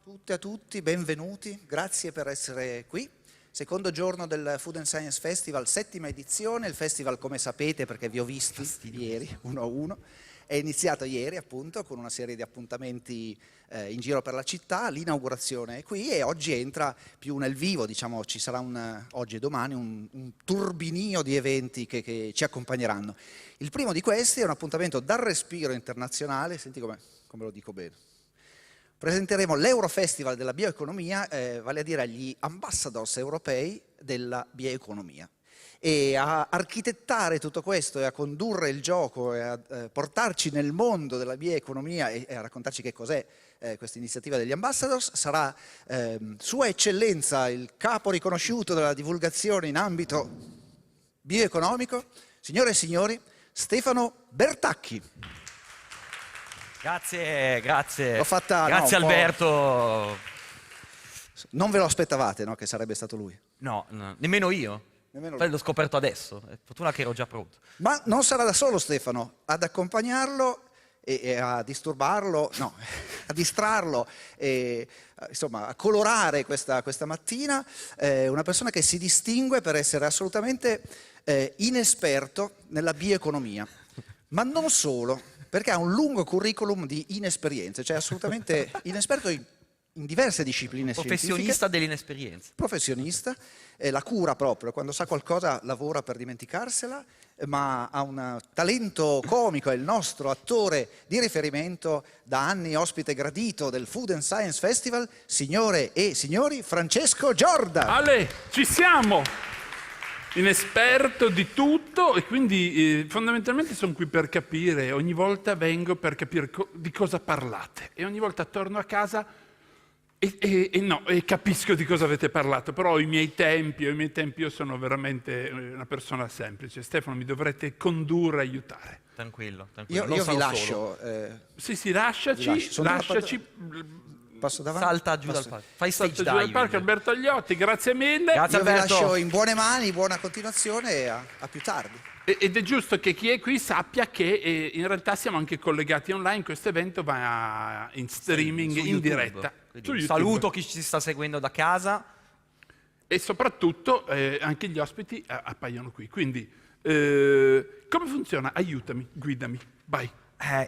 tutte e a tutti, benvenuti, grazie per essere qui. Secondo giorno del Food and Science Festival, 7ª edizione. Il festival, come sapete, perché vi ho visti ieri, uno a uno, è iniziato ieri appunto con una serie di appuntamenti in giro per la città. L'inaugurazione è qui e oggi entra più nel vivo, diciamo, ci sarà oggi e domani un turbinio di eventi che ci accompagneranno. Il primo di questi è un appuntamento dal respiro internazionale, senti come lo dico bene. Presenteremo l'Eurofestival della bioeconomia, vale a dire gli ambassadors europei della bioeconomia. E a architettare tutto questo e a condurre il gioco e a portarci nel mondo della bioeconomia e a raccontarci che cos'è questa iniziativa degli ambassadors sarà Sua Eccellenza, il capo riconosciuto della divulgazione in ambito bioeconomico, signore e signori, Stefano Bertacchi. Grazie, grazie. L'ho fatta, grazie no, Alberto. Non ve lo aspettavate, no, che sarebbe stato lui? No, nemmeno io. Poi l'ho scoperto adesso, è fortuna che ero già pronto. Ma non sarà da solo Stefano, ad accompagnarlo e a disturbarlo, no, a distrarlo e insomma a colorare questa mattina, una persona che si distingue per essere assolutamente inesperto nella bioeconomia, ma non solo, perché ha un lungo curriculum di inesperienze, cioè assolutamente inesperto in diverse discipline Professionista dell'inesperienza. Professionista, la cura proprio, quando sa qualcosa lavora per dimenticarsela, ma ha un talento comico, è il nostro attore di riferimento, da anni ospite gradito del Food and Science Festival, signore e signori, Francesco Giorda. Ale, ci siamo! Inesperto di tutto e quindi fondamentalmente sono qui per capire, ogni volta vengo per capire di cosa parlate e ogni volta torno a casa e capisco di cosa avete parlato, però ho i miei tempi, io sono veramente una persona semplice. Stefano, mi dovrete condurre, aiutare. Tranquillo. Io vi lascio. Sì, lasciaci. Passo davanti. Salta giù dal palco. Fai stage Salta giù dal palco, Alberto Agliotti, grazie mille. Grazie Io vi Alberto. lascio in buone mani, buona continuazione e a più tardi. Ed è giusto che chi è qui sappia che in realtà siamo anche collegati online, questo evento va in streaming, in diretta. Saluto chi ci sta seguendo da casa. E soprattutto anche gli ospiti appaiono qui. Quindi come funziona? Aiutami, guidami, vai.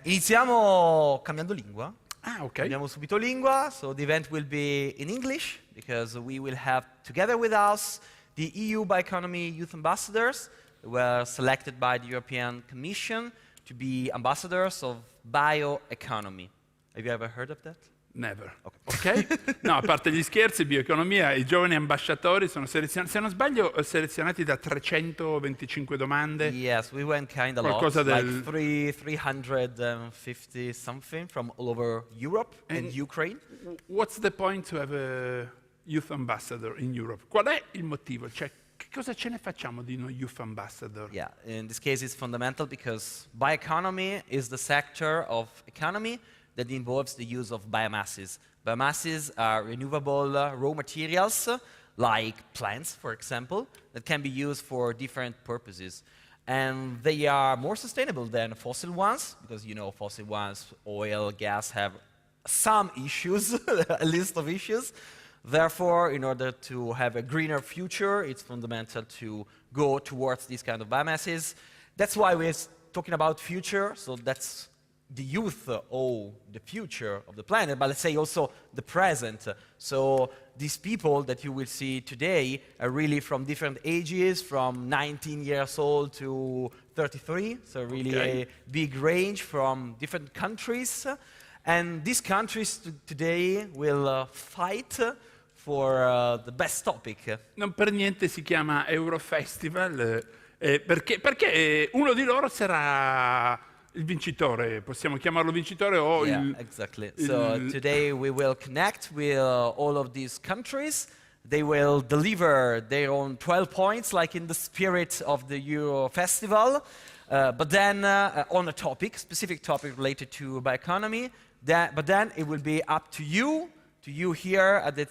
Iniziamo cambiando lingua. Ah, ok. Cambiamo subito lingua, so the event will be in English, because we will have together with us the EU Bioeconomy Youth Ambassadors, who were selected by the European Commission to be ambassadors of bioeconomy. Have you ever heard of that? Never. Ok? No, a parte gli scherzi, bioeconomia, i giovani ambasciatori sono selezionati, se non sbaglio, selezionati da 325 domande. Yes, we went kind of lot, like 350 something from all over Europe and Ukraine. What's the point to have a youth ambassador in Europe? Qual è il motivo? Cioè, che cosa ce ne facciamo di noi youth ambassador? Yeah, in this case it's fundamental because bioeconomy is the sector of economy that involves the use of biomasses. Biomasses are renewable raw materials, like plants, for example, that can be used for different purposes. And they are more sustainable than fossil ones, because, you know, fossil ones, oil, gas, have some issues, a list of issues. Therefore, in order to have a greener future, it's fundamental to go towards these kind of biomasses. That's why we're talking about future, so that's the youth owe the future of the planet, but let's say also the present. So these people that you will see today are really from different ages, from 19 years old to 33, so really a big range from different countries. And these countries today will fight for the best topic. Non per niente si chiama Eurofestival, perché uno di loro sarà il vincitore, possiamo chiamarlo vincitore o exactly. So today we will connect with all of these countries. They will deliver their own 12 points, like in the spirit of the Eurofestival, but then on a topic, specific topic related to bioeconomy. But then it will be up to you here at the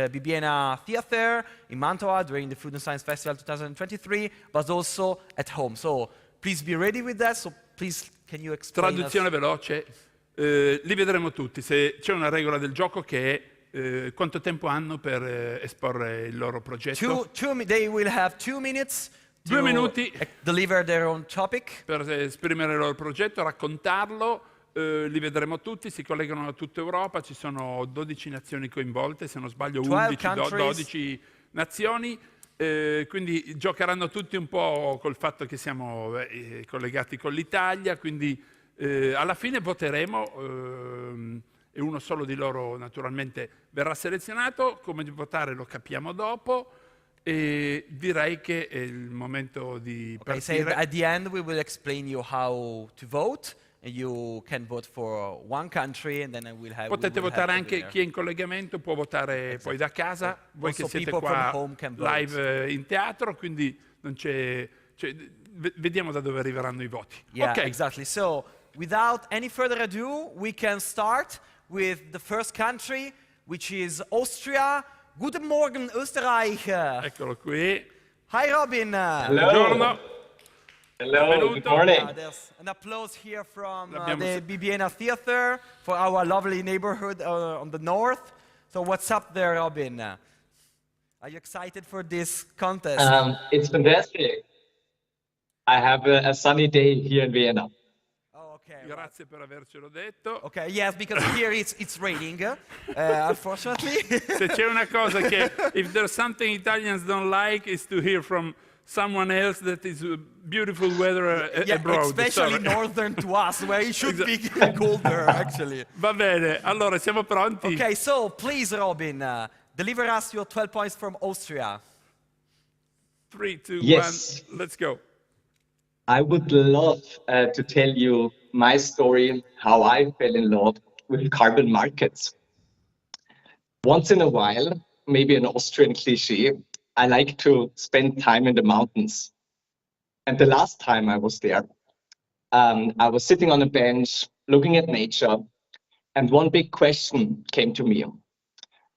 Bibiena Theatre in Mantova during the Food and Science Festival 2023, but also at home. So please be ready with that. So please, can you explain Traduzione veloce, li vedremo tutti. Se c'è una regola del gioco che è quanto tempo hanno per esporre il loro progetto? They will have 2 minutes 2 minuti deliver their own topic. per esprimere il loro progetto, raccontarlo. Li vedremo tutti, si collegano da tutta Europa, ci sono 12 nazioni coinvolte, se non sbaglio 12 nazioni, quindi giocheranno tutti un po' col fatto che siamo collegati con l'Italia, quindi alla fine voteremo e uno solo di loro naturalmente verrà selezionato. Come votare lo capiamo dopo e direi che è il momento di partire. So at the end we will explain you how to vote. And you can vote for one country and then I will have. Potete votare anche chi è in collegamento, può votare poi da casa, voi che siete qua live in teatro, quindi non c'è, vediamo da dove arriveranno i voti. Yeah, Okay. exactly. So without any further ado, we can start with the first country, which is Austria. Guten Morgen, Österreich. Eccolo qui. Hi, Robin. Buongiorno. Hello, good morning. There's an applause here from the Bibiena Theater for our lovely neighborhood on the north. So what's up there, Robin? Are you excited for this contest? It's fantastic. I have a sunny day here in Vienna. Oh, okay. Grazie per avercelo detto. Okay, yes, because here it's raining, unfortunately. Se c'è una cosa che, if there's something Italians don't like, is to hear from someone else that is beautiful weather abroad. Especially northern to us, where it should be colder, actually. Va bene, allora siamo pronti? Okay, so please, Robin, deliver us your 12 points from Austria. 3, 2, Yes. 1, let's go. I would love to tell you my story, how I fell in love with carbon markets. Once in a while, maybe an Austrian cliche, I like to spend time in the mountains. And the last time I was there, I was sitting on a bench looking at nature, and one big question came to me.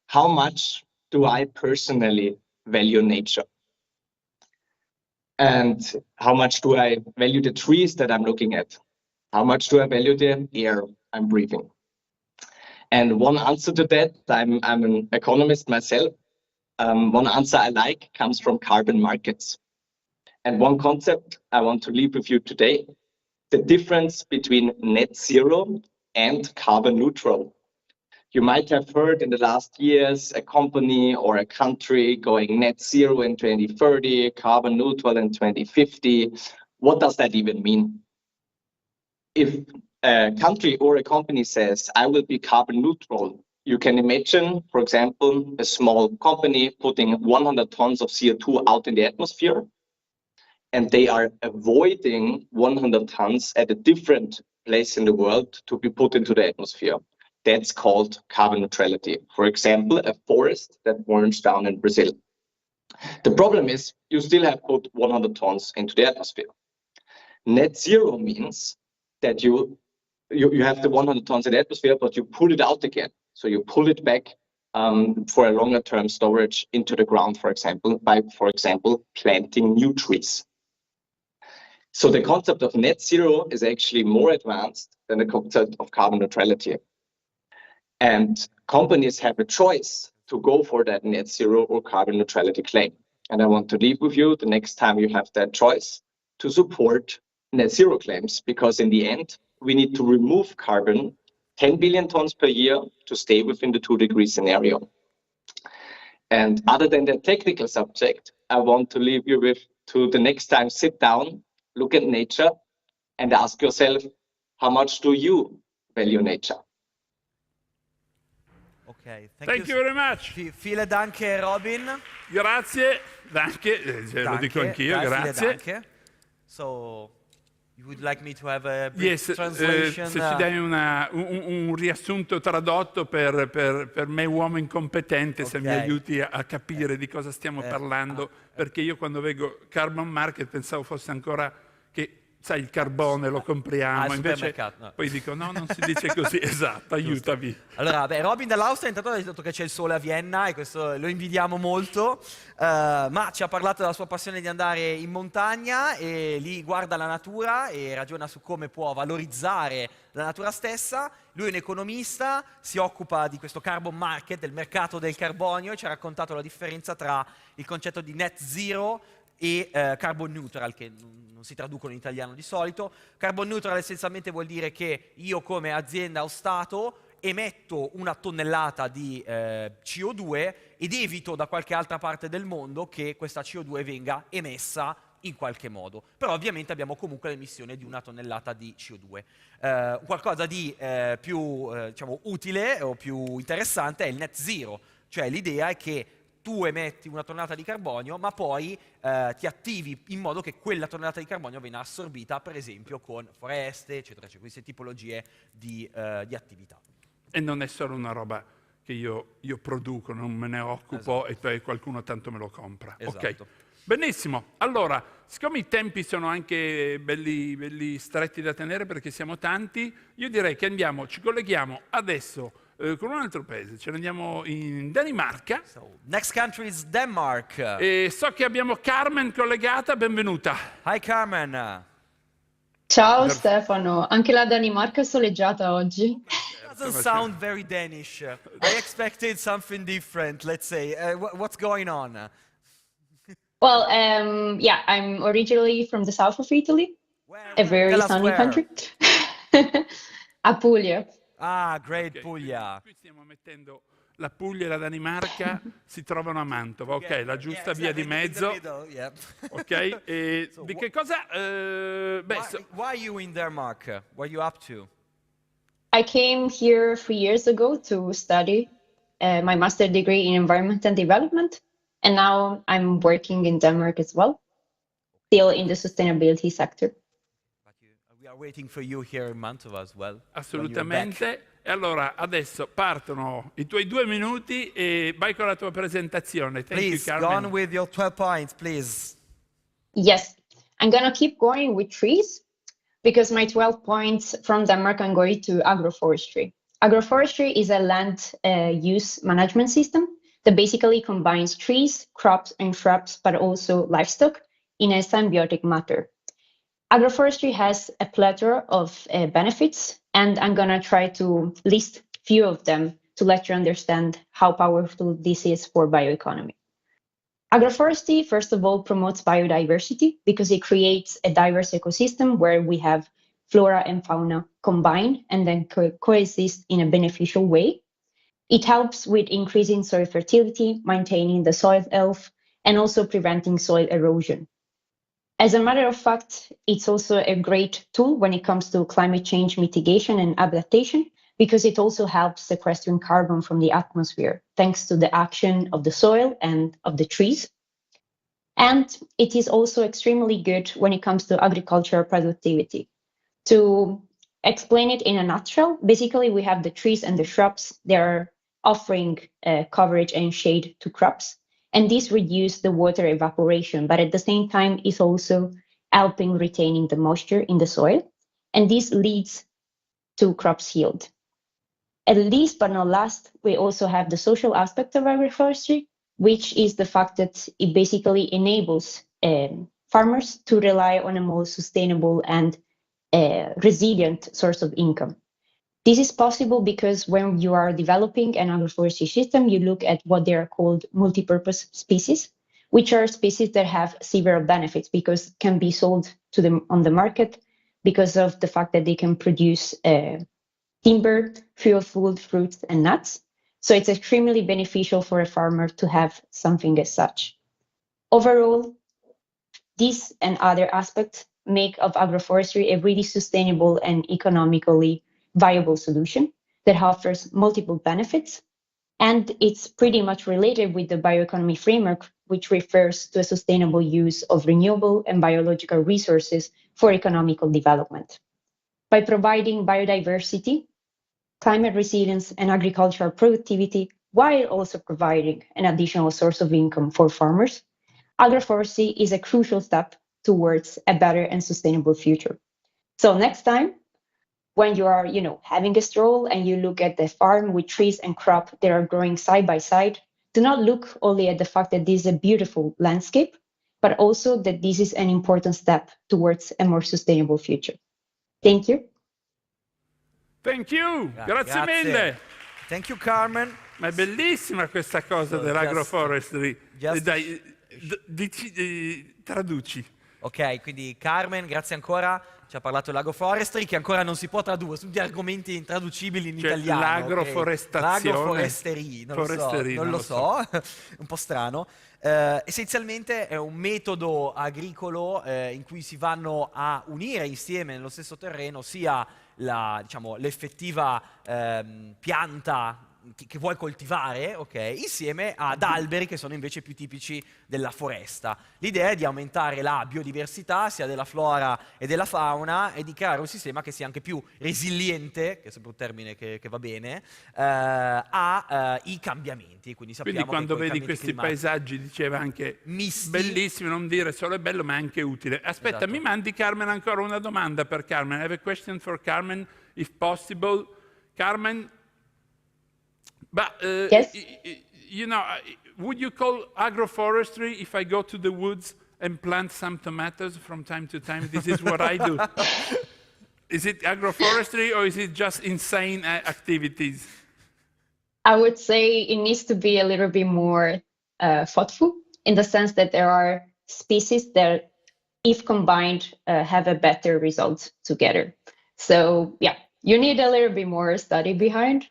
How much do I personally value nature? And how much do I value the trees that I'm looking at? How much do I value the air I'm breathing? And one answer to that, I'm an economist myself. One answer I like comes from carbon markets. And one concept I want to leave with you today, the difference between net zero and carbon neutral. You might have heard in the last years a company or a country going net zero in 2030, carbon neutral in 2050. What does that even mean? If a country or a company says, I will be carbon neutral, you can imagine, for example, a small company putting 100 tons of CO2 out in the atmosphere, and they are avoiding 100 tons at a different place in the world to be put into the atmosphere. That's called carbon neutrality. For example, a forest that burns down in Brazil. The problem is you still have put 100 tons into the atmosphere. Net zero means that you have the 100 tons in the atmosphere, but you pull it out again. So you pull it back for a longer term storage into the ground, for example, by, for example, planting new trees. So the concept of net zero is actually more advanced than the concept of carbon neutrality. And companies have a choice to go for that net zero or carbon neutrality claim. And I want to leave with you the next time you have that choice to support net zero claims, because in the end, we need to remove carbon 10 billion tons per year to stay within the 2-degree scenario. And other than the technical subject, I want to leave you with to the next time, sit down, look at nature and ask yourself, how much do you value nature? Okay, thank you very much. Vielen Dank, Robin. Grazie, danke, lo dico anch'io, grazie. Danke. So, you would like me to have a brief translation? Se ci dai un riassunto tradotto per me uomo incompetente, se mi aiuti a capire di cosa stiamo parlando, perché io quando vedo carbon market pensavo fosse ancora che sai, il carbone lo compriamo, al invece supermercato, no. poi dico no, non si dice così, esatto, aiutami. Allora, Robin dall'Austria intanto ha detto che c'è il sole a Vienna e questo lo invidiamo molto, ma ci ha parlato della sua passione di andare in montagna e lì guarda la natura e ragiona su come può valorizzare la natura stessa. Lui è un economista, si occupa di questo carbon market, del mercato del carbonio, e ci ha raccontato la differenza tra il concetto di net zero e carbon neutral, che non si traducono in italiano di solito. Carbon neutral essenzialmente vuol dire che io come azienda o Stato emetto una tonnellata di CO2 ed evito da qualche altra parte del mondo che questa CO2 venga emessa in qualche modo. Però ovviamente abbiamo comunque l'emissione di una tonnellata di CO2. Qualcosa di più diciamo, utile o più interessante è il net zero, cioè l'idea è che tu emetti una tonnellata di carbonio, ma poi ti attivi in modo che quella tonnellata di carbonio venga assorbita, per esempio, con foreste, eccetera, cioè queste tipologie di attività. E non è solo una roba che io produco, non me ne occupo, e poi qualcuno tanto me lo compra. Esatto. Ok, benissimo. Allora, siccome i tempi sono anche belli stretti da tenere perché siamo tanti, io direi che ci colleghiamo adesso con un altro paese, ce ne andiamo in Danimarca. So, next country is Denmark. E so che abbiamo Carmen collegata, benvenuta. Hi Carmen. Ciao Stefano, anche la Danimarca è soleggiata oggi. Doesn't sound very Danish. I expected something different, let's say. What's going on? Well, yeah, I'm originally from the south of Italy, a very Tell us sunny where. country. Apulia. Ah, great, Ok, Puglia. Qui stiamo mettendo la Puglia e la Danimarca si trovano a Mantova, ok, la giusta via di mezzo. Yeah. Ok, e So di che cosa? Why are you in Denmark? What are you up to? I came here 3 years ago to study my master degree in environment and development, and now I'm working in Denmark as well, still in the sustainability sector. We are waiting for you here in Mantova as well. Assolutamente. E allora adesso partono i tuoi 2 minuti e vai con la tua presentazione. Thank Please, you, go Carmen. on with your 12 points, please. Yes, I'm gonna keep going with trees because my 12 points from Denmark, I'm going to agroforestry. Agroforestry is a land use management system that basically combines trees, crops, and shrubs, but also livestock in a symbiotic manner. Agroforestry has a plethora of benefits, and I'm gonna try to list few of them to let you understand how powerful this is for bioeconomy. Agroforestry, first of all, promotes biodiversity because it creates a diverse ecosystem where we have flora and fauna combine and then coexist in a beneficial way. It helps with increasing soil fertility, maintaining the soil health, and also preventing soil erosion. As a matter of fact, it's also a great tool when it comes to climate change mitigation and adaptation because it also helps sequestering carbon from the atmosphere thanks to the action of the soil and of the trees. And it is also extremely good when it comes to agricultural productivity. To explain it in a nutshell, basically we have the trees and the shrubs. They are offering coverage and shade to crops. And this reduces the water evaporation, but at the same time is also helping retaining the moisture in the soil. And this leads to crops yield. At least but not last, we also have the social aspect of agroforestry, which is the fact that it basically enables farmers to rely on a more sustainable and resilient source of income. This is possible because when you are developing an agroforestry system, you look at what they are called multi-purpose species, which are species that have several benefits because can be sold to them on the market because of the fact that they can produce timber, fuel, food, fruits, and nuts. So it's extremely beneficial for a farmer to have something as such. Overall, these and other aspects make of agroforestry a really sustainable and economically viable solution that offers multiple benefits. And it's pretty much related with the bioeconomy framework, which refers to a sustainable use of renewable and biological resources for economical development. By providing biodiversity, climate resilience, and agricultural productivity, while also providing an additional source of income for farmers, agroforestry is a crucial step towards a better and sustainable future. So next time, when you are, having a stroll and you look at the farm with trees and crop that are growing side by side, do not look only at the fact that this is a beautiful landscape, but also that this is an important step towards a more sustainable future. Thank you. Thank you, grazie mille. Thank you, Carmen. Ma è bellissima questa cosa dell'agroforestry. Dai, traduci. Ok, quindi Carmen, grazie ancora. Ci ha parlato dell'agroforestry, che ancora non si può tradurre, sono tutti argomenti intraducibili in italiano. L'agroforestazione. L'agroforesterie, non lo so. Un po' strano. Essenzialmente è un metodo agricolo in cui si vanno a unire insieme nello stesso terreno sia l'effettiva pianta che vuoi coltivare, insieme ad alberi che sono invece più tipici della foresta. L'idea è di aumentare la biodiversità sia della flora e della fauna e di creare un sistema che sia anche più resiliente, che è sempre un termine che va bene, ai cambiamenti. Quindi quando vedi questi paesaggi, diceva anche misti, bellissimo, non dire solo è bello ma è anche utile. Aspetta, esatto. Mi mandi Carmen ancora una domanda per Carmen. I have a question for Carmen, if possible. Carmen, but yes. Would you call agroforestry if I go to the woods and plant some tomatoes from time to time? This is what I do. Is it agroforestry or is it just insane activities? I would say it needs to be a little bit more thoughtful, in the sense that there are species that, if combined, have a better result together. So yeah, you need a little bit more study behind.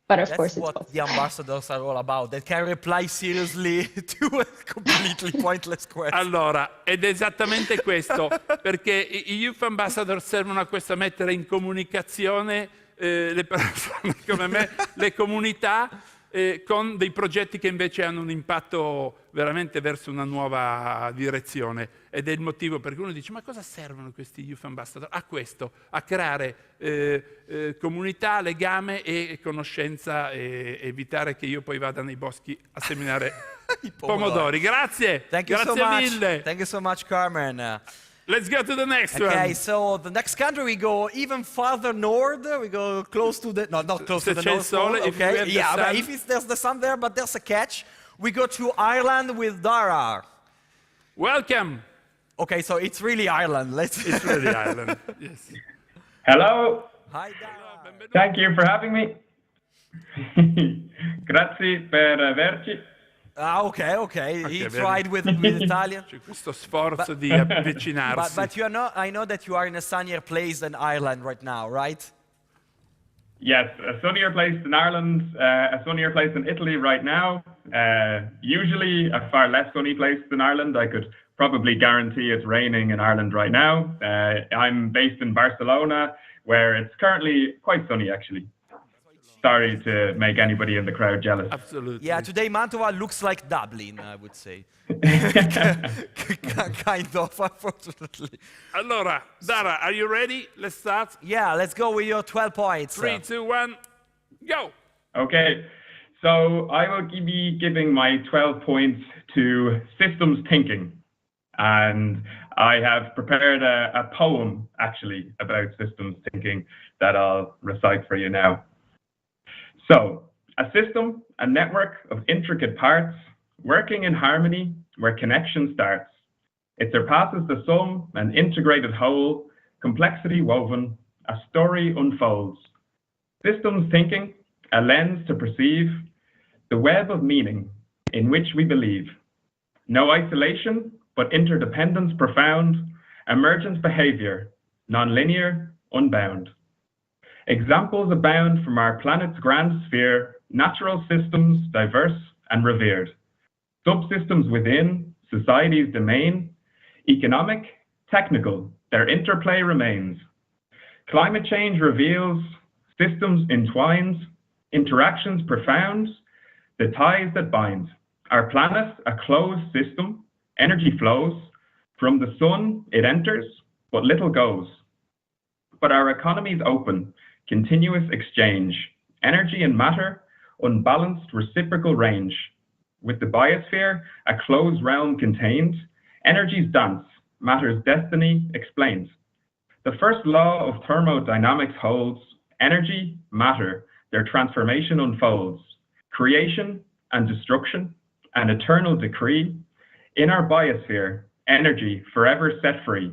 But of course, that's what the ambassadors are all about. They can reply seriously to a completely pointless question. Allora, ed è esattamente questo, perché i Youth Ambassador servono a questo, a mettere in comunicazione le persone come me, le comunità, con dei progetti che invece hanno un impatto veramente verso una nuova direzione. Ed è il motivo per cui uno dice: ma cosa servono questi Youth Ambassador? A questo, a creare comunità, legame e conoscenza, e evitare che io poi vada nei boschi a seminare pomodori. Grazie! Grazie mille! Thank you so much, Carmen. Let's go to the next one. Okay, so the next country, we go even farther north. We go close to the, not close to the North Pole. Okay, yeah, but if there's the sun there, but there's a catch. We go to Ireland with Dara. Welcome. Okay, so it's really Ireland. It's really Ireland. Yes. Hello. Hi, Dara. Thank you for having me. Grazie per averci. Okay. He tried with Italian. C'è questo sforzo di avvicinarsi. But I know that you are in a sunnier place than Ireland right now, right? Yes, a sunnier place than Ireland, a sunnier place than Italy right now. Usually a far less sunny place than Ireland. I could probably guarantee it's raining in Ireland right now. I'm based in Barcelona, where it's currently quite sunny, actually. Sorry to make anybody in the crowd jealous. Absolutely. Yeah, today Mantova looks like Dublin, I would say. Kind of, unfortunately. Allora, Dara, are you ready? Let's start. Yeah, let's go with your 12 points. 3, 2, 1, go. Okay, so I will be giving my 12 points to systems thinking. And I have prepared a poem, actually, about systems thinking that I'll recite for you now. So, a system, a network of intricate parts, working in harmony where connection starts. It surpasses the sum, an integrated whole, complexity woven, a story unfolds. Systems thinking, a lens to perceive, the web of meaning in which we believe. No isolation, but interdependence profound, emergent behavior, non-linear, unbound. Examples abound from our planet's grand sphere, natural systems diverse and revered. Subsystems within, society's domain, economic, technical, their interplay remains. Climate change reveals, systems entwines, interactions profound, the ties that bind. Our planet, a closed system, energy flows. From the sun, it enters, but little goes. But our economy's open, continuous exchange, energy and matter, unbalanced reciprocal range. With the biosphere, a closed realm contained, energies dance, matter's destiny explains. The first law of thermodynamics holds, energy, matter, their transformation unfolds, creation and destruction, an eternal decree, in our biosphere, energy forever set free.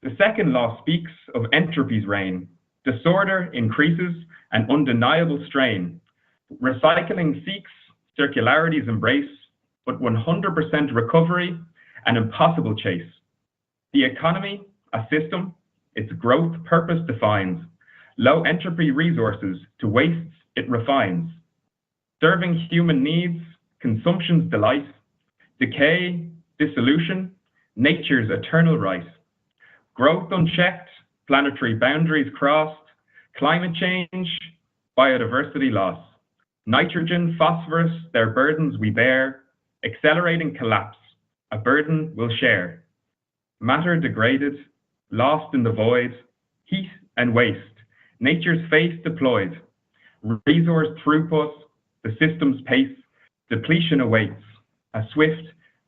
The second law speaks of entropy's reign, disorder increases an undeniable strain, recycling seeks circularity's embrace, but 100% recovery, an impossible chase. The economy, a system, its growth purpose defines, low entropy resources to wastes it refines, serving human needs, consumption's delight, decay, dissolution, nature's eternal right, growth unchecked, planetary boundaries crossed, climate change, biodiversity loss, nitrogen, phosphorus, their burdens we bear, accelerating collapse, a burden we'll share, matter degraded, lost in the void, heat and waste, nature's face deployed, resource throughput, the system's pace, depletion awaits, a swift,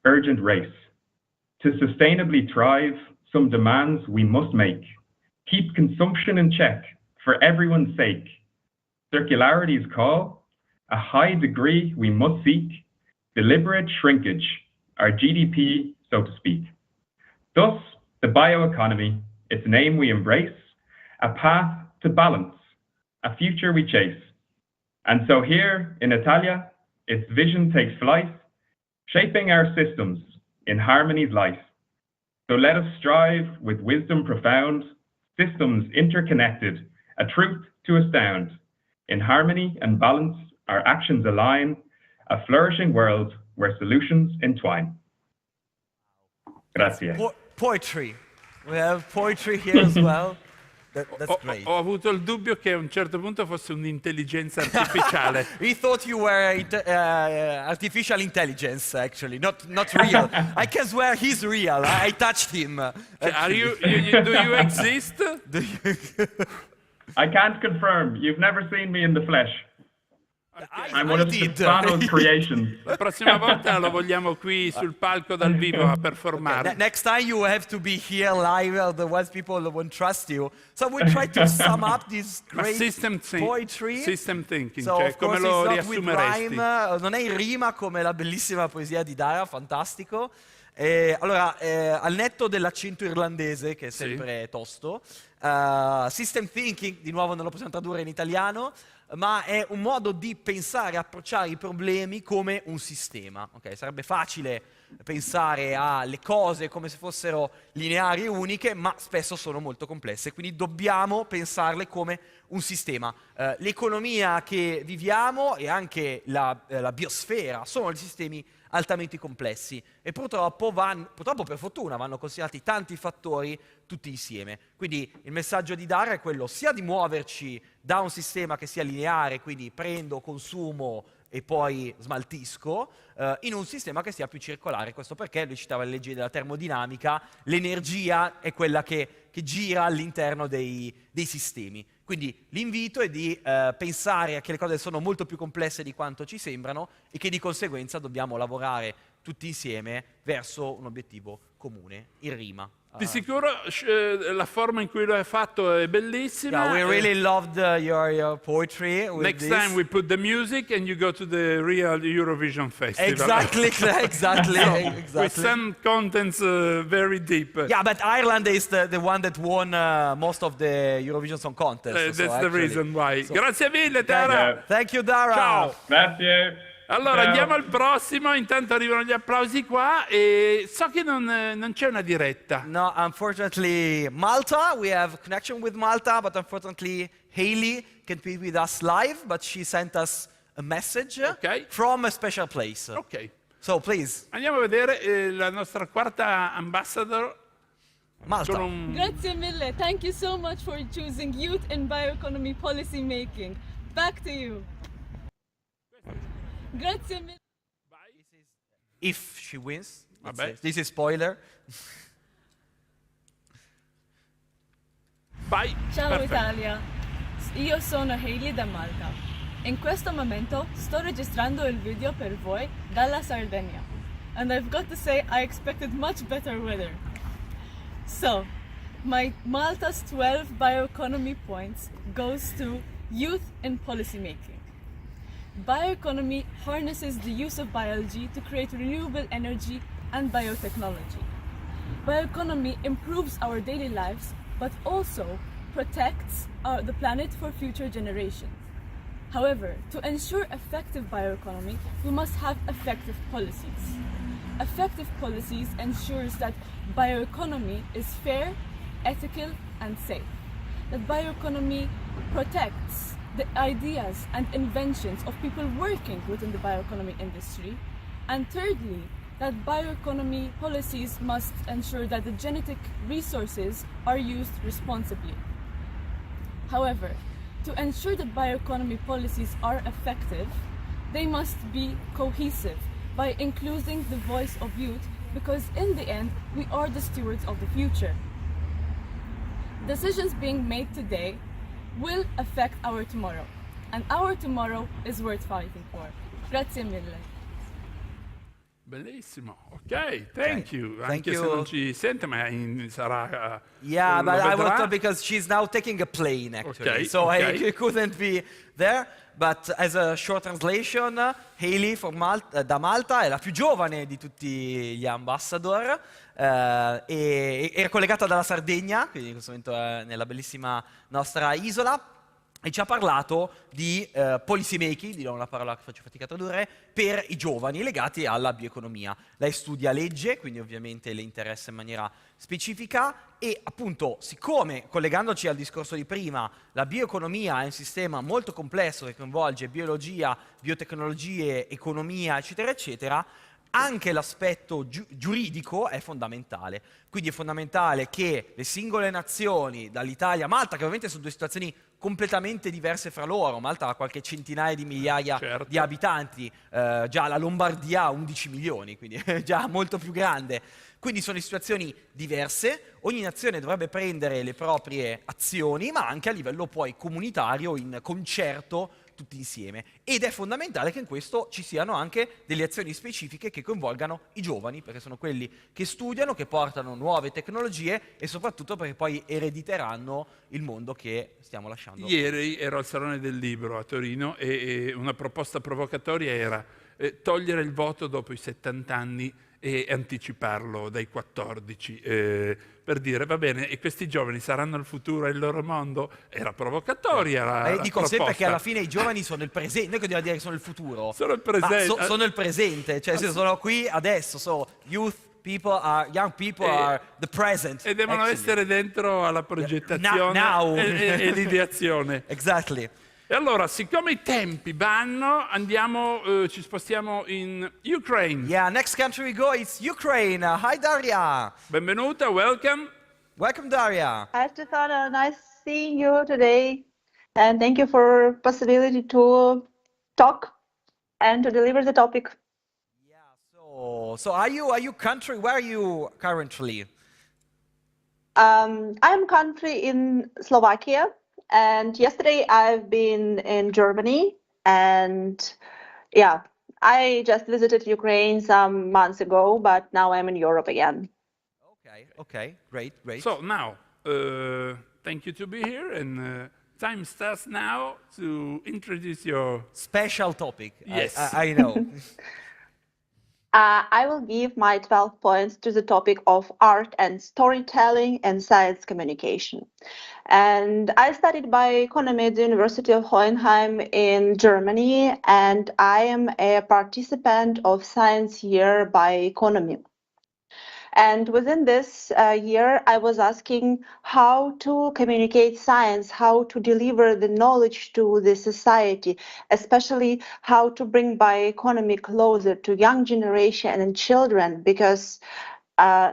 urgent race. To sustainably thrive, some demands we must make. Keep consumption in check for everyone's sake. Circularity's call, a high degree we must seek, deliberate shrinkage, our GDP, so to speak. Thus, the bioeconomy, its name we embrace, a path to balance, a future we chase. And so here in Italia, its vision takes flight, shaping our systems in harmony's light. So let us strive with wisdom profound, systems interconnected, a truth to astound. In harmony and balance, our actions align, a flourishing world where solutions entwine. Grazie. Poetry. We have poetry here as well. That's great. Ho avuto il dubbio che a un certo punto fosse un'intelligenza artificiale. We thought you were artificial intelligence, actually, not real. I can swear he's real. I touched him. Are you, do you exist? I can't confirm. You've never seen me in the flesh. I'm one of did. Stefano's creations. La prossima volta lo vogliamo qui sul palco dal vivo a performare. Next time you have to be here live, otherwise people won't trust you. So we try to sum up this great poetry. System thinking, So cioè of come course lo it's not with riassumeresti? rhyme, non è in rima come la bellissima poesia di Dara, fantastico. Allora, al netto dell'accento irlandese, che è sempre tosto, system thinking, di nuovo non lo possiamo tradurre in italiano, ma è un modo di pensare, approcciare i problemi come un sistema. Okay? Sarebbe facile pensare alle cose come se fossero lineari e uniche, ma spesso sono molto complesse, quindi dobbiamo pensarle come un sistema. L'economia che viviamo e anche la biosfera sono dei sistemi altamente complessi e purtroppo per fortuna vanno considerati tanti fattori tutti insieme. Quindi il messaggio di Dara è quello sia di muoverci da un sistema che sia lineare, quindi prendo, consumo e poi smaltisco, in un sistema che sia più circolare. Questo perché lui citava le leggi della termodinamica, l'energia è quella che gira all'interno dei sistemi. Quindi l'invito è di pensare che le cose sono molto più complesse di quanto ci sembrano e che di conseguenza dobbiamo lavorare tutti insieme verso un obiettivo comune, in rima. Di sicuro la forma in cui lo hai fatto è bellissima. Yeah, we really loved your poetry. Next time we put the music and you go to the real Eurovision Festival. Exactly. With some contents very deep. Yeah, but Ireland is the one that won most of the Eurovision Song Contest. That's the reason why. Grazie mille, Dara. Thank you, Dara. Ciao. Grazie. Allora, andiamo al prossimo, intanto arrivano gli applausi qua e so che non c'è una diretta. No, unfortunately, Malta, we have connection with Malta, but unfortunately, Hailey can't be with us live, but she sent us a message from a special place. Ok. So, please. Andiamo a vedere la nostra quarta ambassador. Malta. Grazie mille. Thank you so much for choosing youth in bioeconomy policy making. Back to you. Grazie mille. If she wins. Vabbè. This is spoiler. Vai. Ciao Perfetto. Italia, io sono Hailey da Malta. In questo momento sto registrando il video per voi dalla Sardegna. And I've got to say I expected much better weather. So, my Malta's 12 bioeconomy points goes to youth in policymaking. Bioeconomy harnesses the use of biology to create renewable energy and biotechnology. Bioeconomy improves our daily lives, but also protects the planet for future generations. However, to ensure effective bioeconomy, we must have effective policies. Effective policies ensures that bioeconomy is fair, ethical, and safe. That bioeconomy protects the ideas and inventions of people working within the bioeconomy industry. And thirdly, that bioeconomy policies must ensure that the genetic resources are used responsibly. However, to ensure that bioeconomy policies are effective, they must be cohesive by including the voice of youth, because in the end, we are the stewards of the future. Decisions being made today will affect our tomorrow, and our tomorrow is worth fighting for. Grazie mille. Bellissimo, ok, thank you. Thank Anche se you. non ci sente, ma sarà... Yeah, lo but I vedrà. want to, because she's now taking a plane actually, Okay, so okay. I couldn't be there. But as a short translation, Hailey da Malta è la più giovane di tutti gli ambassador, e era collegata dalla Sardegna, quindi in questo momento è nella bellissima nostra isola. E ci ha parlato di policy making, di una parola che faccio fatica a tradurre, per i giovani legati alla bioeconomia. Lei studia legge, quindi ovviamente le interessa in maniera specifica e appunto, siccome, collegandoci al discorso di prima, la bioeconomia è un sistema molto complesso che coinvolge biologia, biotecnologie, economia, eccetera, eccetera, anche l'aspetto giuridico è fondamentale. Quindi è fondamentale che le singole nazioni, dall'Italia a Malta, che ovviamente sono due situazioni completamente diverse fra loro, Malta ha qualche centinaia di migliaia Certo. di abitanti, già la Lombardia ha 11 milioni, quindi è già molto più grande. Quindi sono situazioni diverse, ogni nazione dovrebbe prendere le proprie azioni, ma anche a livello poi comunitario, in concerto tutti insieme. Ed è fondamentale che in questo ci siano anche delle azioni specifiche che coinvolgano i giovani, perché sono quelli che studiano, che portano nuove tecnologie e soprattutto perché poi erediteranno il mondo che stiamo lasciando. Ieri ero al Salone del Libro a Torino e una proposta provocatoria era togliere il voto dopo i 70 anni e anticiparlo dai 14, per dire va bene, e questi giovani saranno il futuro e il loro mondo? Era provocatoria la Dico proposta. sempre che alla fine i giovani sono il presente, noi che dobbiamo dire che sono il futuro. Sono il presente. Ma sono il presente, cioè sono qui adesso, so young people are the present. E devono actually. essere dentro alla progettazione Now. e l'ideazione. Exactly. E allora, siccome i tempi vanno, ci spostiamo in Ukraine. Yeah, next country we go is Ukraine. Hi Daria. Benvenuta, welcome. Welcome Daria. Hi Stefano, nice seeing you today, and thank you for possibility to talk and to deliver the topic. Yeah, so are you country? Where are you currently? I'm country in Slovakia, and yesterday I've been in Germany, and yeah, I just visited Ukraine some months ago, but now I'm in Europe again. Okay, great. So now, thank you to be here, and time starts now to introduce your Special topic. Yes. I know. I will give my 12 points to the topic of art and storytelling and science communication. And I studied bioeconomy at the University of Hohenheim in Germany, and I am a participant of Science Year Bioeconomy. And within this year, I was asking how to communicate science, how to deliver the knowledge to the society, especially how to bring bioeconomy closer to young generation and children, because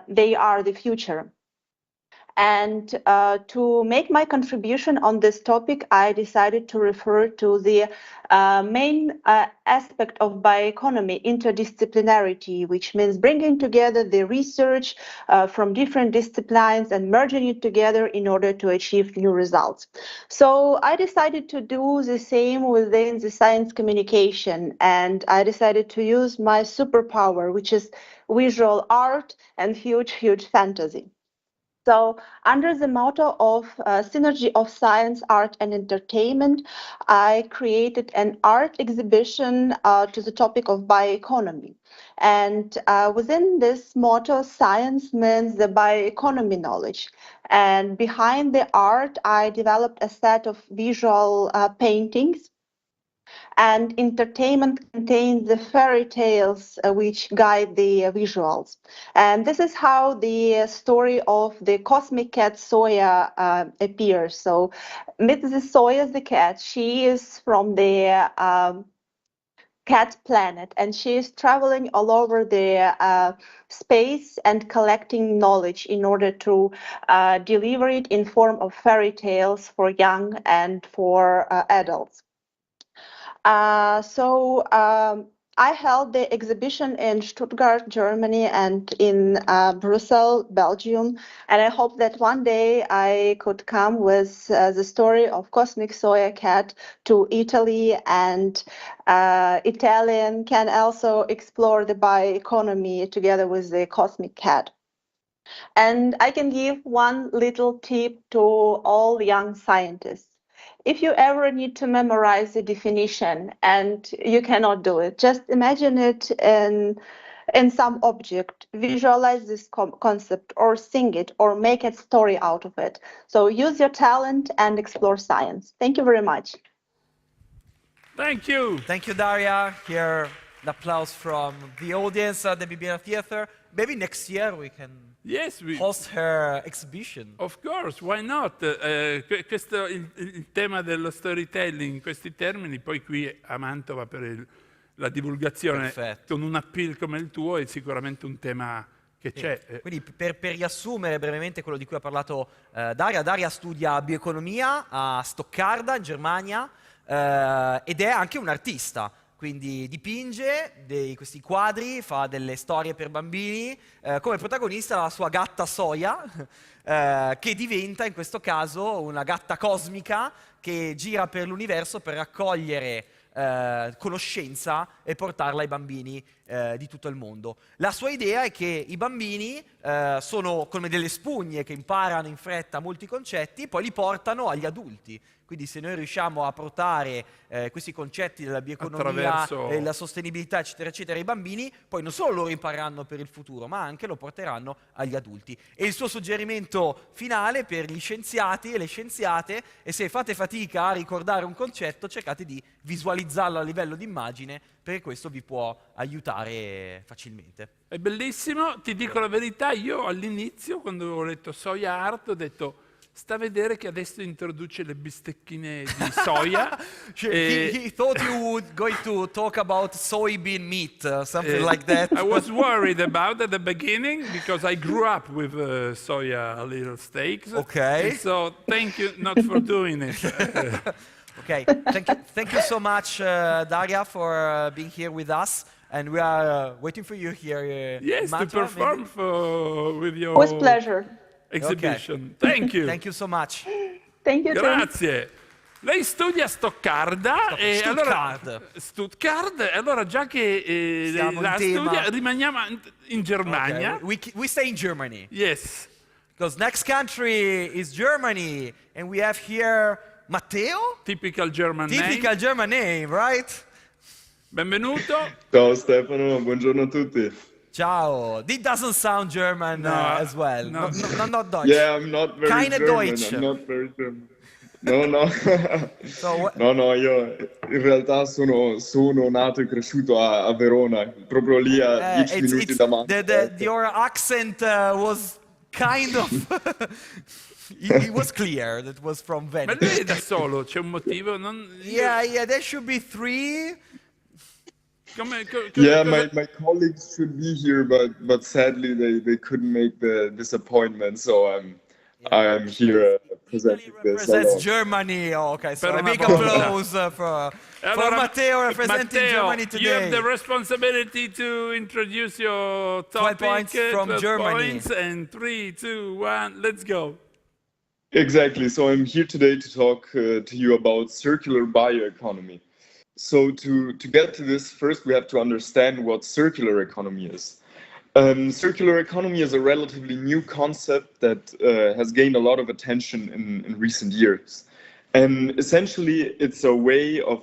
they are the future. And to make my contribution on this topic, I decided to refer to the main aspect of bioeconomy, interdisciplinarity, which means bringing together the research from different disciplines and merging it together in order to achieve new results. So I decided to do the same within the science communication, and I decided to use my superpower, which is visual art and huge fantasy. So under the motto of synergy of science, art, and entertainment, I created an art exhibition to the topic of bioeconomy. And within this motto, science means the bioeconomy knowledge. And behind the art, I developed a set of visual paintings. And entertainment contains the fairy tales which guide the visuals. And this is how the story of the cosmic cat Soya appears. So Mrs. Soya, the cat, she is from the cat planet, and she is traveling all over the space and collecting knowledge in order to deliver it in form of fairy tales for young and for adults. I held the exhibition in Stuttgart, Germany, and in Brussels, Belgium. And I hope that one day I could come with the story of Cosmic Soya Cat to Italy, and Italian can also explore the bioeconomy together with the Cosmic Cat. And I can give one little tip to all young scientists. If you ever need to memorize a definition and you cannot do it, just imagine it in some object, visualize this concept, or sing it, or make a story out of it. So use your talent and explore science. Thank you very much. Thank you. Thank you, Daria. Here, an applause from the audience at the Bibiana Theater. Maybe next year we can host her exhibition. Of course, why not? Questo il tema dello storytelling in questi termini, poi qui a Mantova per la divulgazione con un appeal come il tuo è sicuramente un tema che c'è. Quindi per riassumere brevemente quello di cui ha parlato Daria studia bioeconomia a Stoccarda in Germania ed è anche un artista. Quindi dipinge questi quadri, fa delle storie per bambini, come protagonista la sua gatta Soya, che diventa in questo caso una gatta cosmica che gira per l'universo per raccogliere conoscenza e portarla ai bambini di tutto il mondo. La sua idea è che i bambini sono come delle spugne che imparano in fretta molti concetti e poi li portano agli adulti. Quindi se noi riusciamo a portare questi concetti della bioeconomia, della sostenibilità, eccetera, eccetera, ai bambini, poi non solo loro impareranno per il futuro, ma anche lo porteranno agli adulti. E il suo suggerimento finale per gli scienziati e le scienziate è: se fate fatica a ricordare un concetto, cercate di visualizzarlo a livello di immagine, perché questo vi può aiutare facilmente. È bellissimo, ti dico la verità, io all'inizio, quando ho letto Soya Art, ho detto: sta a vedere che adesso introduce le bistecchine di soia. He thought you would going to talk about soybean meat, something like that. I was worried about at the beginning because I grew up with soya little steaks. Okay. And so thank you not for doing it. Okay, thank you so much, Daria, for being here with us. And we are waiting for you here. Yes, Mantua, to perform with your... With pleasure. Exhibition. Okay. Thank you. Thank you so much. Thank you. Grazie. Lei studia a Stoccarda e Stuttgart. Allora già che la studia, rimaniamo in Germania. Okay. We stay in Germany. Yes. Because next country is Germany and we have here Matteo. Typical German name. Typical German name, right? Benvenuto. Ciao Stefano, buongiorno a tutti. Ciao. This doesn't sound German as well. No. Not Deutsch. Yeah, I'm not very Keine German. Deutsch. I'm not very German. No. So, no, io in realtà sono nato e cresciuto a Verona, proprio lì a 10 minuti da Mantova. Your accent was kind of... It was clear that it was from Venice. Ma lui è da solo, c'è un motivo? Yeah, there should be three... My colleagues should be here, but sadly they couldn't make this appointment, so I'm here presenting this. Represents Germany. Oh, okay, so a big applause for Matteo representing Germany today. You have the responsibility to introduce your topic. 12 points from Germany. Points, and 3, 2, 1, let's go. Exactly. So I'm here today to talk to you about circular bioeconomy. So to get to this, first we have to understand what circular economy is. Circular economy is a relatively new concept that has gained a lot of attention in recent years. And essentially, it's a way of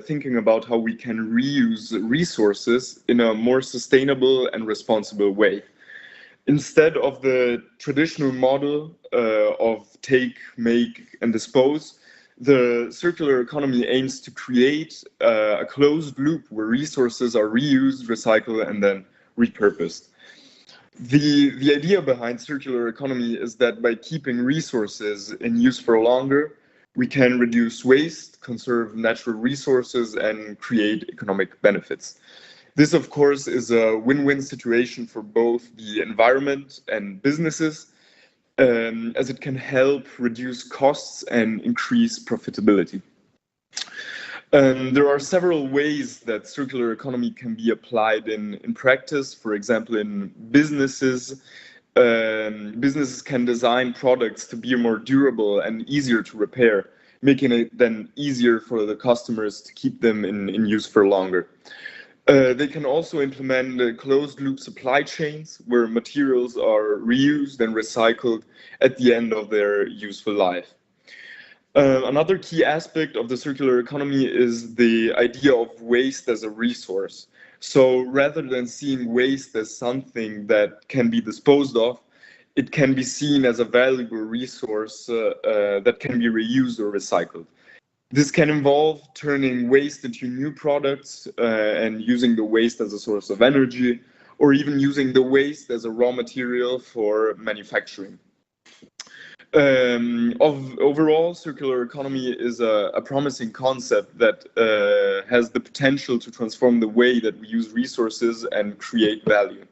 thinking about how we can reuse resources in a more sustainable and responsible way. Instead of the traditional model of take, make, and dispose, the circular economy aims to create a closed loop where resources are reused, recycled, and then repurposed. The idea behind circular economy is that by keeping resources in use for longer, we can reduce waste, conserve natural resources, and create economic benefits. This, of course, is a win-win situation for both the environment and businesses, as it can help reduce costs and increase profitability. There are several ways that circular economy can be applied in practice. For example, in businesses, businesses can design products to be more durable and easier to repair, making it then easier for the customers to keep them in use for longer. They can also implement closed loop supply chains where materials are reused and recycled at the end of their useful life. Another key aspect of the circular economy is the idea of waste as a resource. So rather than seeing waste as something that can be disposed of, it can be seen as a valuable resource that can be reused or recycled. This can involve turning waste into new products and using the waste as a source of energy, or even using the waste as a raw material for manufacturing. Overall, circular economy is a promising concept that has the potential to transform the way that we use resources and create value.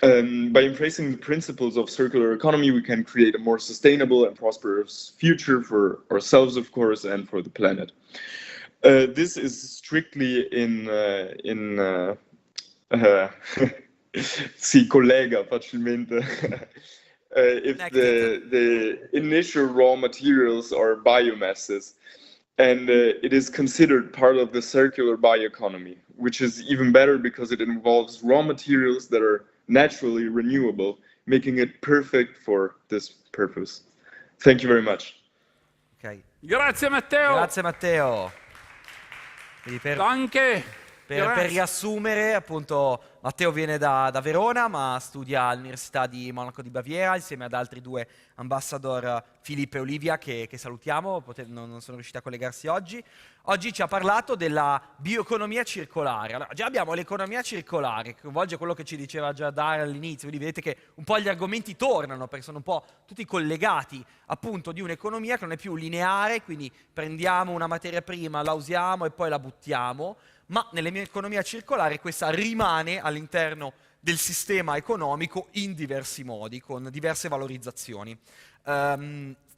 By embracing the principles of circular economy, we can create a more sustainable and prosperous future for ourselves, of course, and for the planet. This is strictly si collega facilmente if the initial raw materials are biomasses, and it is considered part of the circular bioeconomy, which is even better because it involves raw materials that are naturally renewable, making it perfect for this purpose. Thank you very much. Okay. Grazie Matteo. Grazie Matteo. Anche per riassumere, appunto, Matteo viene da Verona, ma studia all'Università di Monaco di Baviera insieme ad altri due ambassador, Filippo e Olivia, che salutiamo, non sono riusciti a collegarsi oggi. Oggi ci ha parlato della bioeconomia circolare. Allora, già abbiamo l'economia circolare, che coinvolge quello che ci diceva Giorda all'inizio, quindi vedete che un po' gli argomenti tornano, perché sono un po' tutti collegati, appunto, di un'economia che non è più lineare, quindi prendiamo una materia prima, la usiamo e poi la buttiamo, ma nell'economia circolare questa rimane all'interno del sistema economico in diversi modi, con diverse valorizzazioni.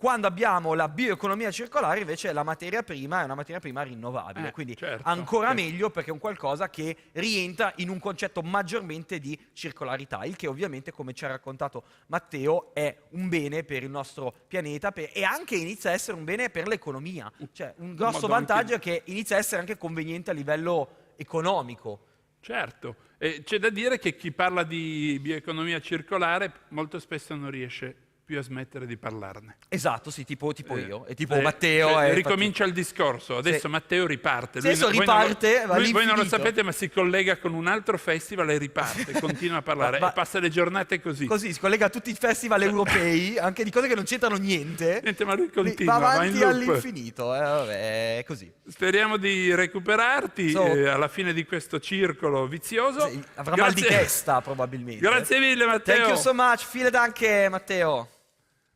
Quando abbiamo la bioeconomia circolare invece la materia prima è una materia prima rinnovabile, quindi ancora meglio perché è un qualcosa che rientra in un concetto maggiormente di circolarità, il che ovviamente, come ci ha raccontato Matteo, è un bene per il nostro pianeta e anche inizia a essere un bene per l'economia. Cioè, un grosso vantaggio è che inizia a essere anche conveniente a livello economico. Certo, c'è da dire che chi parla di bioeconomia circolare molto spesso non riesce più a smettere di parlarne. Esatto, sì, tipo io, e tipo Matteo. Cioè, ricomincia il discorso, adesso Matteo riparte. Lui riparte, voi non lo sapete, ma si collega con un altro festival e riparte, continua a parlare e passa le giornate così. Così, si collega a tutti i festival europei, anche di cose che non c'entrano niente. Niente, ma lui continua, va avanti all'infinito, vabbè, è così. Speriamo di recuperarti alla fine di questo circolo vizioso. Sì, avrà mal di testa probabilmente. Grazie mille Matteo. Thank you so much, vielen Dank Matteo.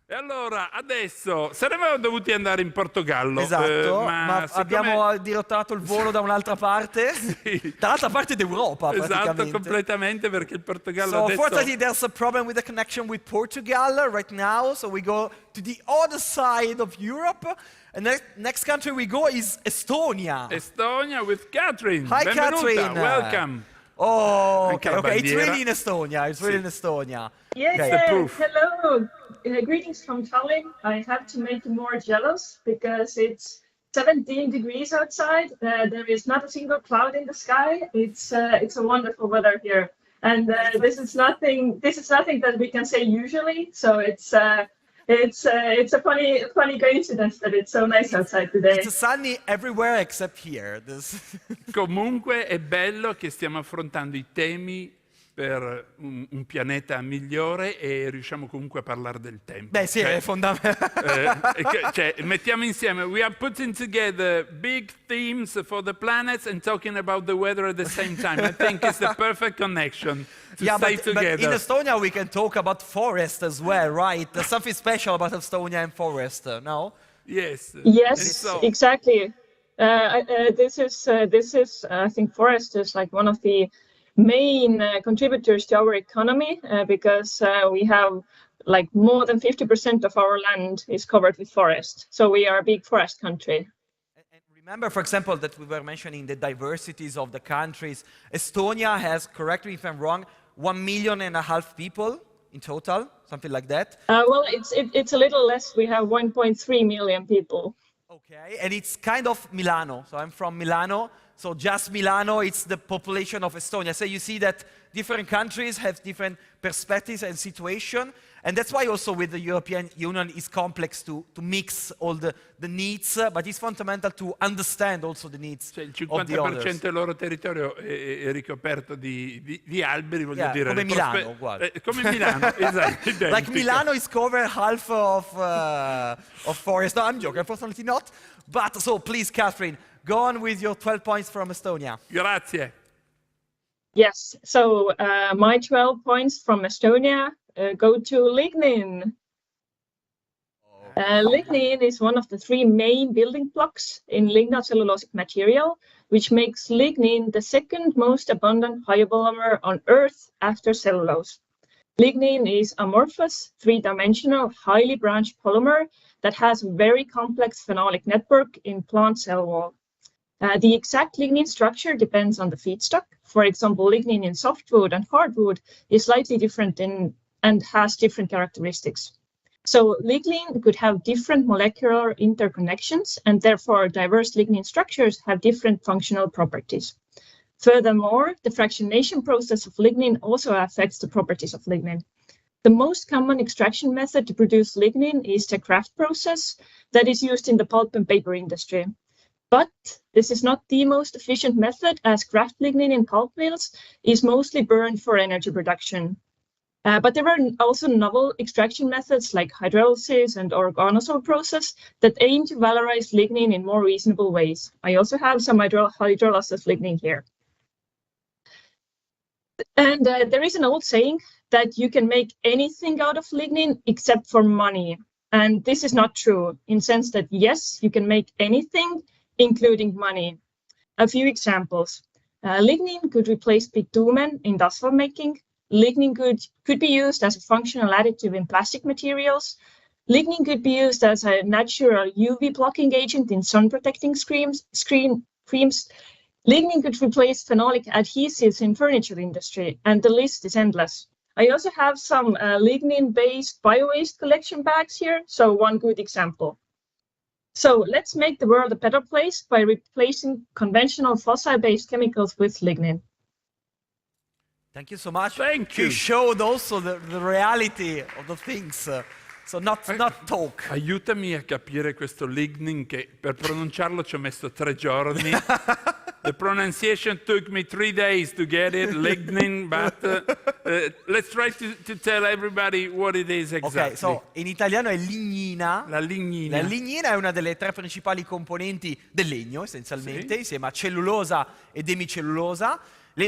E allora, adesso, saremmo dovuti andare in Portogallo. Esatto, ma abbiamo dirottato il volo da un'altra parte, dall'altra parte d'Europa praticamente. Esatto, completamente, perché il Portogallo adesso... Unfortunately, there's a problem with the connection with Portugal right now, so we go to the other side of Europe, and the next country we go is Estonia. Estonia with Catherine. Hi Benvenuta. Catherine. Welcome. Oh, okay, it's really in Estonia, in Estonia. Yes, hello. Greetings from Tallinn. I have to make you more jealous because it's 17 degrees outside. There is not a single cloud in the sky. It's a wonderful weather here. and this is nothing. This is nothing that we can say usually. So it's a funny coincidence that it's so nice outside today. It's sunny everywhere except here. Comunque è bello che stiamo affrontando i temi per un pianeta migliore e riusciamo comunque a parlare del tempo. Beh sì, è fondamentale. Cioè, mettiamo insieme, we are putting together big themes for the planets and talking about the weather at the same time. I think it's the perfect connection to stay together. But in Estonia we can talk about forest as well, right? There's something special about Estonia and forest, no? Yes. Yes, So, exactly. This is I think forest is like one of the main contributors to our economy because we have like more than 50% of our land is covered with forest. So we are a big forest country. And remember, for example, that we were mentioning the diversities of the countries. Estonia has, correct me if I'm wrong, 1.5 million people in total, something like that. Well, it's a little less. We have 1.3 million people. Okay, and it's kind of Milano. So I'm from Milano. So just Milano, it's the population of Estonia. So you see that different countries have different perspectives and situation. And that's why also with the European Union it's complex to mix all the needs, but it's fundamental to understand also the needs cioè, il of the others. 50% del loro territorio è ricoperto di alberi, voglio dire. Come Milano, uguale. Come Milano, esatto. Like Milano is covered half of forest. No, I'm joking, unfortunately not. But so please, Catherine, go on with your 12 points from Estonia. Grazie. Yes, so my 12 points from Estonia go to lignin. Lignin is one of the 3 main building blocks in lignocellulosic material, which makes lignin the second most abundant biopolymer on Earth after cellulose. Lignin is amorphous, 3-dimensional, highly branched polymer that has a very complex phenolic network in plant cell wall. The exact lignin structure depends on the feedstock. For example, lignin in softwood and hardwood is slightly different and has different characteristics. So lignin could have different molecular interconnections, and therefore diverse lignin structures have different functional properties. Furthermore, the fractionation process of lignin also affects the properties of lignin. The most common extraction method to produce lignin is the Kraft process that is used in the pulp and paper industry. But this is not the most efficient method, as Kraft lignin in pulp mills is mostly burned for energy production. But there are also novel extraction methods like hydrolysis and organosul process that aim to valorize lignin in more reasonable ways. I also have some hydrolysis lignin here. And there is an old saying that you can make anything out of lignin except for money. And this is not true, in the sense that yes, you can make anything, including money. A few examples. Lignin could replace bitumen in asphalt making. Lignin could be used as a functional additive in plastic materials. Lignin could be used as a natural UV blocking agent in sun protecting creams. Lignin could replace phenolic adhesives in furniture industry, and the list is endless. I also have some lignin-based bio-waste collection bags here, so one good example. So let's make the world a better place by replacing conventional fossil-based chemicals with lignin. Thank you so much. Thank you. You showed also the reality of the things. So not talk. Aiutami a capire questo lignin che per pronunciarlo ci ho messo 3 giorni. The pronunciation took me 3 days to get it, lignin, but let's try to tell everybody what it is exactly. Ok, so in italiano è lignina. La lignina. La lignina è una delle 3 principali componenti del legno, essenzialmente, Sì. insieme a cellulosa e demicellulosa.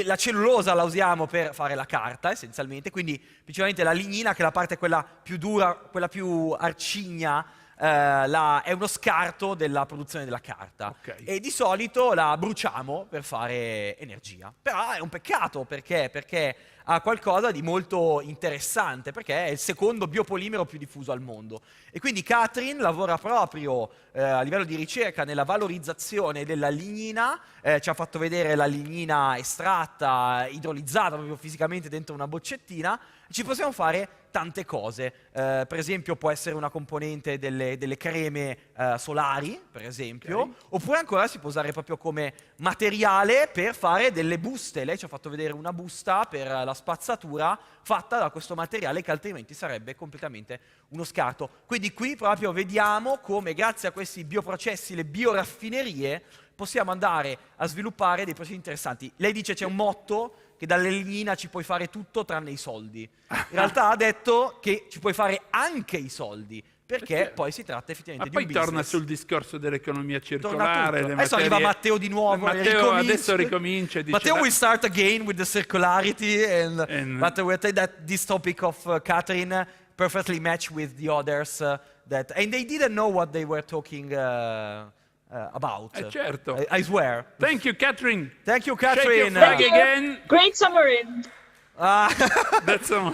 La cellulosa la usiamo per fare la carta, essenzialmente, quindi principalmente la lignina, che è la parte quella più dura, quella più arcigna, è uno scarto della produzione della carta. Okay. E di solito la bruciamo per fare energia. Però è un peccato, perché ha qualcosa di molto interessante, perché è il secondo biopolimero più diffuso al mondo. E quindi Catherine lavora proprio a livello di ricerca nella valorizzazione della lignina, ci ha fatto vedere la lignina estratta, idrolizzata proprio fisicamente dentro una boccettina. Ci possiamo fare tante cose. Per esempio può essere una componente delle creme solari, per esempio, oppure ancora si può usare proprio come materiale per fare delle buste. Lei ci ha fatto vedere una busta per la spazzatura fatta da questo materiale che altrimenti sarebbe completamente uno scarto. Quindi qui proprio vediamo come grazie a questi bioprocessi, le bioraffinerie, possiamo andare a sviluppare dei processi interessanti. Lei dice c'è un motto che dalle lignina ci puoi fare tutto tranne i soldi. In realtà ha detto che ci puoi fare anche i soldi, perché poi si tratta effettivamente di un business. Poi torna sul discorso dell'economia circolare. Adesso arriva Matteo di nuovo. Matteo adesso ricomincia e dice... Matteo will start again with the circularity but we think that this topic of Catherine perfectly match with the others and they didn't know what they were talking about. Certo. I swear. Thank you, Catherine. Thank you, Catherine. Shake your flag again. Great summary. That's all.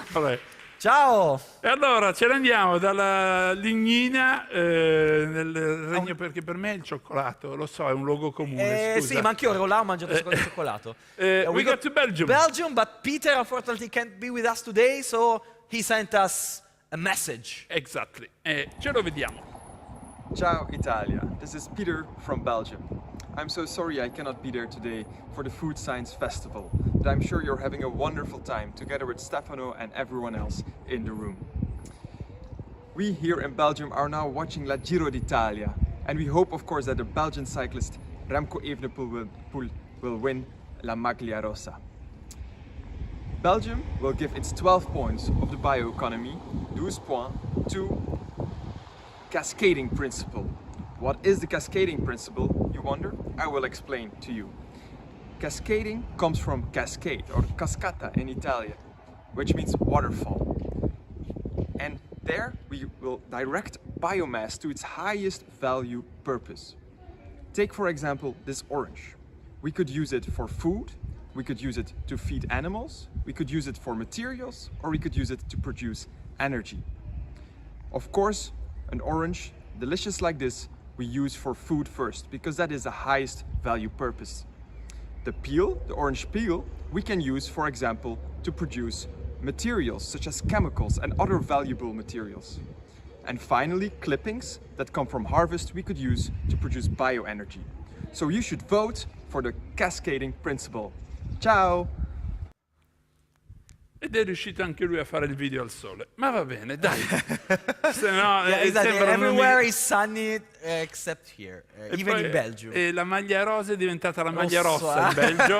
Ciao. E allora ce ne andiamo dalla lignina nel regno, perché per me è il cioccolato, lo so, è un luogo comune. Sì, ma anche io ero là, ho mangiato il cioccolato. We got to Belgium. Belgium, but Peter unfortunately can't be with us today, so he sent us a message. Exactly. Ce lo vediamo. Ciao Italia, this is Peter from Belgium. I'm so sorry I cannot be there today for the Food Science Festival, but I'm sure you're having a wonderful time together with Stefano and everyone else in the room. We here in Belgium are now watching La Giro d'Italia, and we hope of course that the Belgian cyclist Remco Evenepoel will win La Maglia Rosa. Belgium will give its 12 points of the bioeconomy, 12 points, to cascading principle. What is the cascading principle, you wonder? I will explain to you. Cascading comes from cascade, or cascata in Italian, which means waterfall. And there we will direct biomass to its highest value purpose. Take for example this orange. We could use it for food, we could use it to feed animals, we could use it for materials, or we could use it to produce energy. Of course, an orange, delicious like this, we use for food first, because that is the highest value purpose. The peel, the orange peel, we can use, for example, to produce materials such as chemicals and other valuable materials. And finally, clippings that come from harvest we could use to produce bioenergy. So you should vote for the cascading principle. Ciao! Ed è riuscito anche lui a fare il video al sole. Ma va bene, dai. Se no, everywhere is sunny except here, even in Belgium. E la maglia rosa è diventata la maglia rossa in Belgio.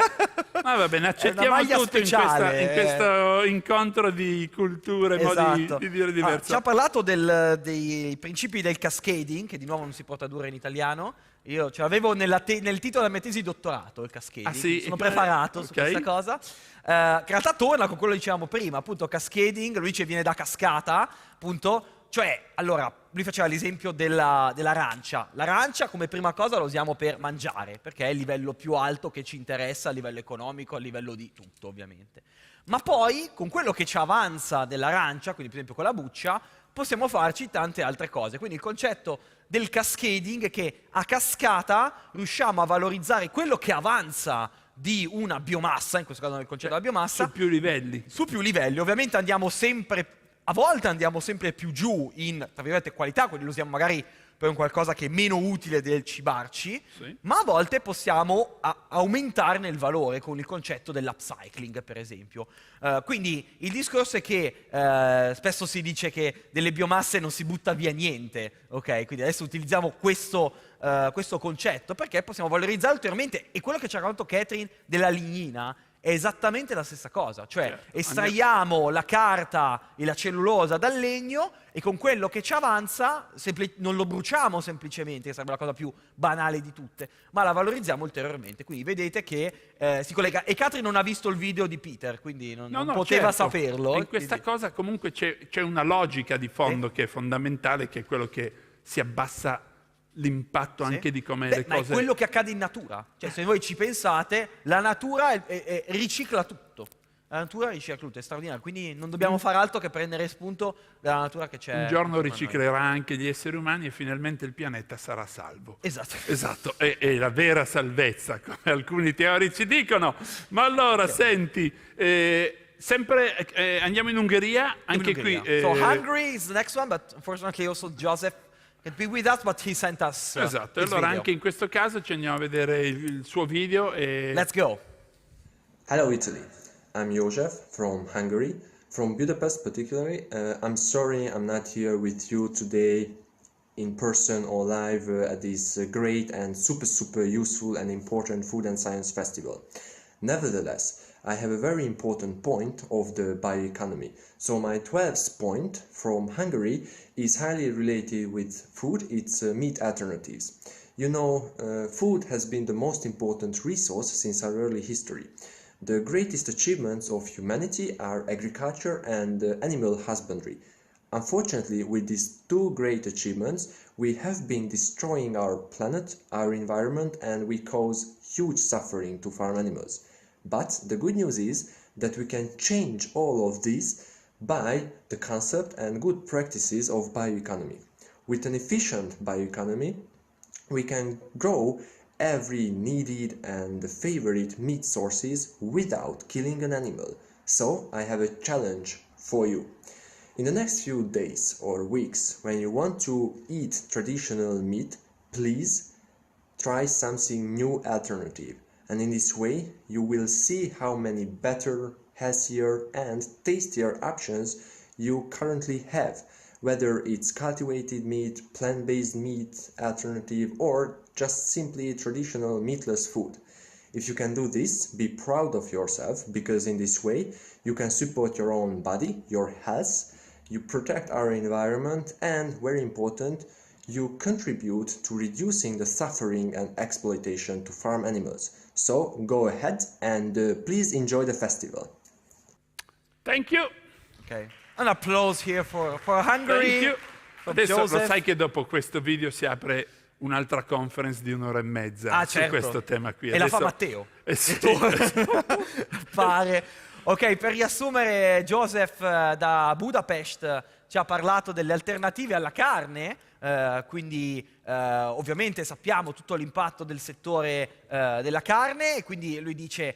Ma va bene, accettiamo tutto in questo incontro di culture e modi di dire diverso. Ci ha parlato dei principi del cascading, che di nuovo non si può tradurre in italiano. Io ce l'avevo nel titolo della mia tesi di dottorato, il cascading. Sì? Sono preparato su questa cosa. Che in realtà torna con quello che dicevamo prima, appunto cascading, lui ci viene da cascata, appunto, cioè, allora, lui faceva l'esempio dell'arancia. L'arancia come prima cosa la usiamo per mangiare, perché è il livello più alto che ci interessa a livello economico, a livello di tutto ovviamente. Ma poi, con quello che ci avanza dell'arancia, quindi per esempio con la buccia, possiamo farci tante altre cose. Quindi il concetto del cascading è che a cascata riusciamo a valorizzare quello che avanza di una biomassa, in questo caso nel concetto della biomassa. Su più livelli. Su più livelli. Ovviamente a volte andiamo sempre più giù in, tra virgolette, qualità, quindi lo usiamo magari per un qualcosa che è meno utile del cibarci, ma a volte possiamo aumentarne il valore con il concetto dell'upcycling, per esempio. Quindi il discorso è che spesso si dice che delle biomasse non si butta via niente, ok? Quindi adesso utilizziamo questo concetto perché possiamo valorizzare ulteriormente, e quello che ci ha raccontato Catherine della lignina è esattamente la stessa cosa, cioè estraiamo la carta e la cellulosa dal legno e con quello che ci avanza non lo bruciamo semplicemente, che sarebbe la cosa più banale di tutte, ma la valorizziamo ulteriormente. Quindi vedete che si collega. E Catherine non ha visto il video di Peter, quindi non poteva saperlo. In questa cosa comunque c'è una logica di fondo che è fondamentale, che è quello che si abbassa l'impatto anche di come le cose... Ma è quello che accade in natura. Cioè, se voi ci pensate, la natura ricicla tutto. La natura ricicla tutto, è straordinario. Quindi non dobbiamo fare altro che prendere spunto dalla natura che c'è. Un giorno riciclerà anche gli esseri umani e finalmente il pianeta sarà salvo. Esatto. È la vera salvezza, come alcuni teorici dicono. Ma allora, senti... sempre andiamo in Ungheria, anche qui. So Hungary is the next one, but unfortunately also Joseph can't be with us, but he sent us Esatto, his allora video. anche in questo caso ci andiamo a vedere il suo video. Let's go. Hello Italy, I'm Joseph from Hungary, from Budapest particularly. I'm sorry I'm not here with you today in person or live at this great and super useful and important Food and Science Festival. Nevertheless, I have a very important point of the bioeconomy. So my 12th point from Hungary is highly related with food, it's meat alternatives. You know, food has been the most important resource since our early history. The greatest achievements of humanity are agriculture and animal husbandry. Unfortunately, with these two great achievements, we have been destroying our planet, our environment, and we cause huge suffering to farm animals. But the good news is that we can change all of this by the concept and good practices of bioeconomy. With an efficient bioeconomy, we can grow every needed and favorite meat sources without killing an animal. So I have a challenge for you. In the next few days or weeks, when you want to eat traditional meat, please try something new alternative. And in this way, you will see how many better, healthier and tastier options you currently have, whether it's cultivated meat, plant-based meat alternative, or just simply traditional meatless food. If you can do this, be proud of yourself, because in this way, you can support your own body, your health, you protect our environment, and, very important, you contribute to reducing the suffering and exploitation to farm animals. So go ahead and please enjoy the festival. Thank you. Okay. An applause here for Hungary. Thank you. Adesso Joseph. lo sai che dopo questo video si apre un'altra conference di 1 ora e mezza su questo tema qui. E Adesso... la fa Matteo. Sì. Pare. Ok, per riassumere, Joseph da Budapest ci ha parlato delle alternative alla carne, quindi ovviamente sappiamo tutto l'impatto del settore della carne, e quindi lui dice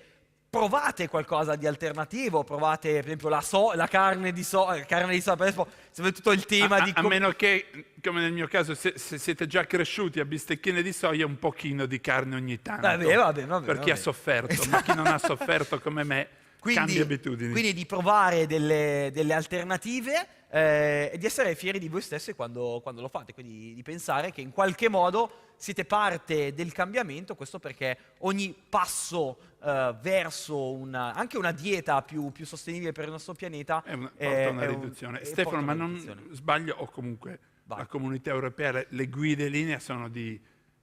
provate qualcosa di alternativo, provate per esempio la carne di soia, sempre tutto il tema di... A meno che, come nel mio caso, se siete già cresciuti a bistecchine di soia, un pochino di carne ogni tanto. Vabbè, per chi ha sofferto, esatto. Ma chi non ha sofferto come me... Cambia abitudini. Quindi di provare delle alternative e di essere fieri di voi stessi quando lo fate, quindi di pensare che in qualche modo siete parte del cambiamento, questo perché ogni passo verso anche una dieta più sostenibile per il nostro pianeta porta una riduzione. Stefano, ma non sbaglio, o comunque la Comunità Europea, le guide linea sono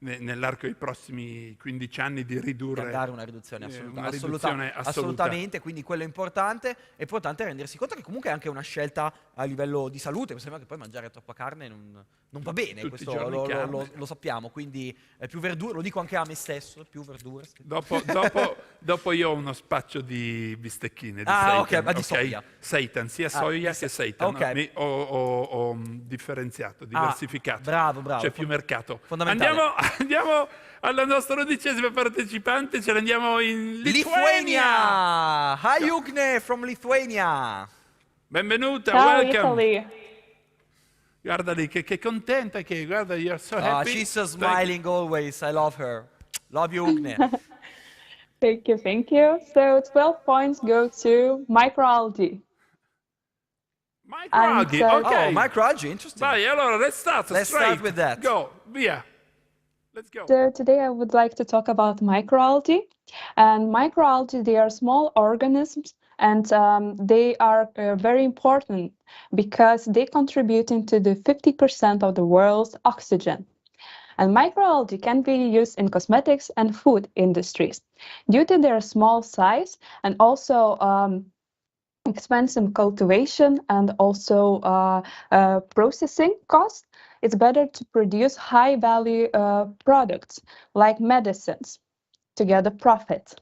nell'arco dei prossimi 15 anni di ridurre... Dare una riduzione assoluta. Assolutamente, quindi quello è importante rendersi conto che comunque è anche una scelta a livello di salute, mi sembra che poi mangiare troppa carne non va bene, tutti questo lo sappiamo, quindi più verdure, lo dico anche a me stesso, più verdure. Dopo io ho uno spaccio di bistecchine, di seitan, di soia. Seitan, sia soia che seitan, okay. Ho differenziato, diversificato. Bravo. C'è più mercato. Andiamo alla nostra 12ª partecipante, ce l'andiamo in Lithuania! Hi Ogni from Lithuania! Benvenuta, ciao, welcome! Italy. Guarda lì, che contenta che, guarda, you're so happy. She's so smiling always, I love her. Love you, Ogni. Thank you. So 12 points go to microalgae. Microalgae, okay. Oh, microalgae, interesting. Vai, allora, let's start with that. Go, via. Let's go. So today I would like to talk about microalgae. And microalgae, they are small organisms, and they are very important because they contribute into the 50% of the world's oxygen. And microalgae can be used in cosmetics and food industries. Due to their small size and also expensive cultivation and also processing costs, it's better to produce high-value products like medicines to get a profit.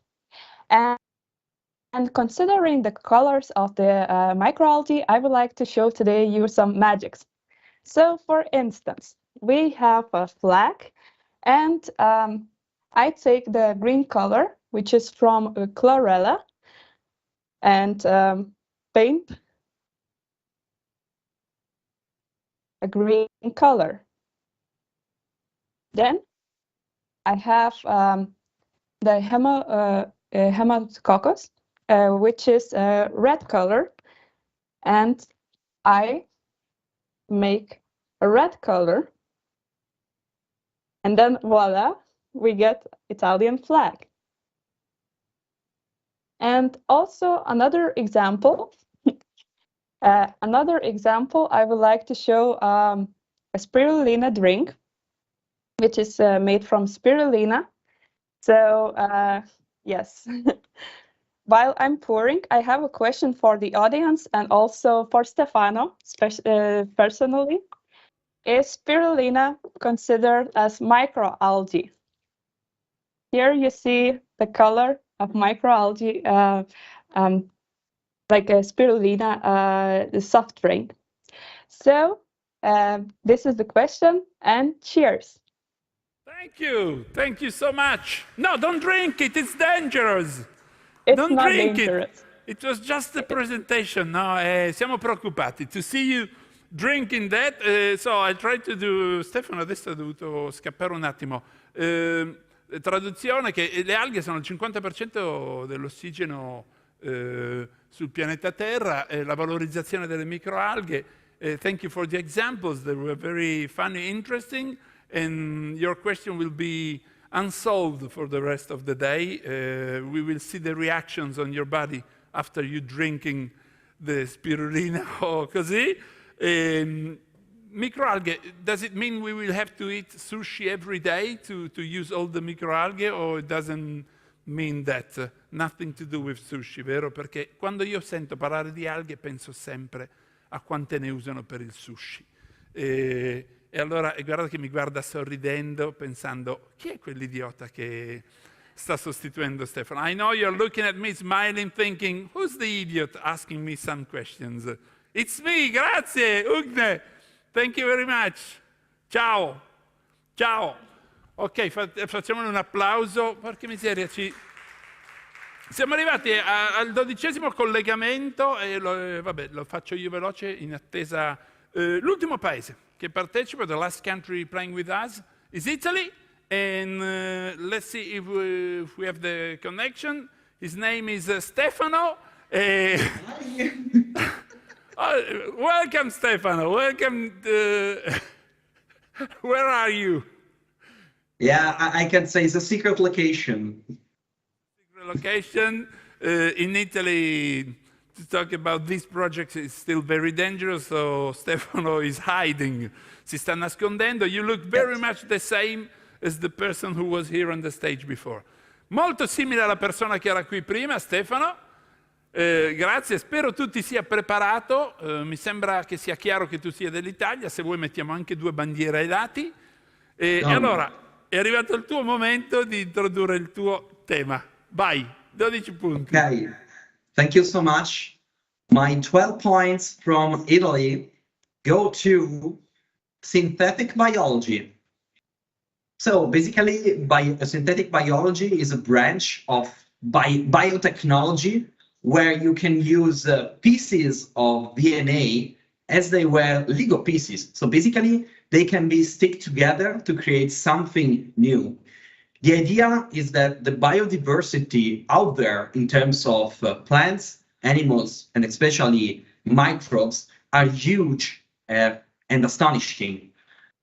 And considering the colors of the microalgae, I would like to show today you some magics. So, for instance, we have a flag, and I take the green color, which is from chlorella, and paint a green color. Then I have the Haemococcus, which is a red color, and I make a red color, and then voila, we get Italian flag. And also another example, I would like to show a spirulina drink, which is made from spirulina. So yes, while I'm pouring, I have a question for the audience and also for Stefano, personally. Is spirulina considered as microalgae? Here you see the color of microalgae, like a spirulina, the soft drink. So this is the question, and cheers. Thank you so much. No, don't drink it, it's dangerous. It's don't not drink dangerous. It was just a presentation, no? Siamo preoccupati. To see you drinking that, so I tried to do... Stefano adesso ha dovuto scappare un attimo. Traduzione che le alghe sono il 50% dell'ossigeno sul pianeta Terra, la valorizzazione delle microalghe. Thank you for the examples, they were very funny, interesting, and your question will be unsolved for the rest of the day. We will see the reactions on your body after you drinking the spirulina or così. Microalgae, does it mean we will have to eat sushi every day to use all the microalgae, or it doesn't mean that? Nothing to do with sushi, vero? Perché quando io sento parlare di alghe penso sempre a quante ne usano per il sushi. E allora guarda che mi guarda sorridendo, pensando, chi è quell'idiota che sta sostituendo Stefano? I know you're looking at me smiling, thinking, who's the idiot asking me some questions? It's me, grazie, Ogni. Thank you very much. Ciao. Ciao. Ok, facciamone un applauso. Porca miseria, siamo arrivati al 12° collegamento e vabbè, lo faccio io veloce in attesa. L'ultimo paese che partecipa, the last country playing with us, is Italy. And let's see if we have the connection. His name is Stefano. Welcome, Stefano. Welcome. Where are you? Yeah, I can say it's a secret location. Secret location in Italy. To talk about these projects is still very dangerous, so Stefano is hiding. Si sta nascondendo. You look very much the same as the person who was here on the stage before. Molto simile alla persona che era qui prima, Stefano. Grazie, spero tu ti sia preparato. Mi sembra che sia chiaro che tu sia dell'Italia. Se vuoi mettiamo anche 2 bandiere ai lati. E allora, è arrivato il tuo momento di introdurre il tuo tema. Vai, 12 punti. Okay, thank you so much. My 12 points from Italy go to synthetic biology. So basically, synthetic biology is a branch of biotechnology where you can use pieces of DNA as they were Lego pieces. So basically, they can be stick together to create something new. The idea is that the biodiversity out there in terms of plants, animals, and especially microbes are huge and astonishing.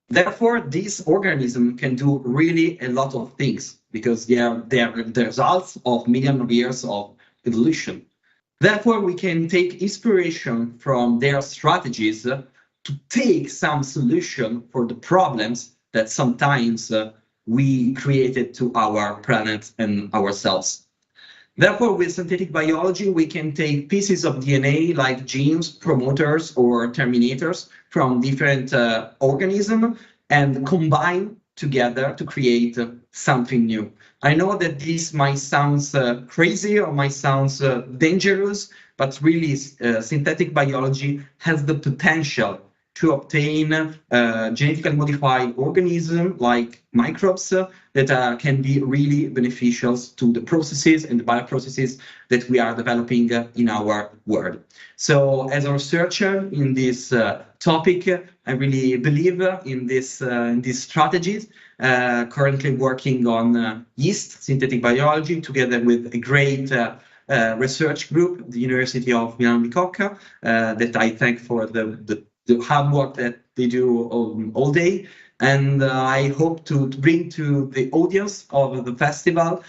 Therefore, this organism can do really a lot of things because they are the results of millions of years of evolution. Therefore, we can take inspiration from their strategies to take some solution for the problems that sometimes we created to our planet and ourselves. Therefore, with synthetic biology, we can take pieces of DNA like genes, promoters, or terminators from different organisms and combine together to create something new. I know that this might sound crazy or might sound dangerous, but really synthetic biology has the potential to obtain genetically modified organisms like microbes that can be really beneficial to the processes and the bioprocesses that we are developing in our world. So as a researcher in this topic, I really believe in these strategies, currently working on yeast synthetic biology together with a great research group, the University of Milano-Bicocca, that I thank for the hard work that they do all day. And I hope to bring to the audience of the festival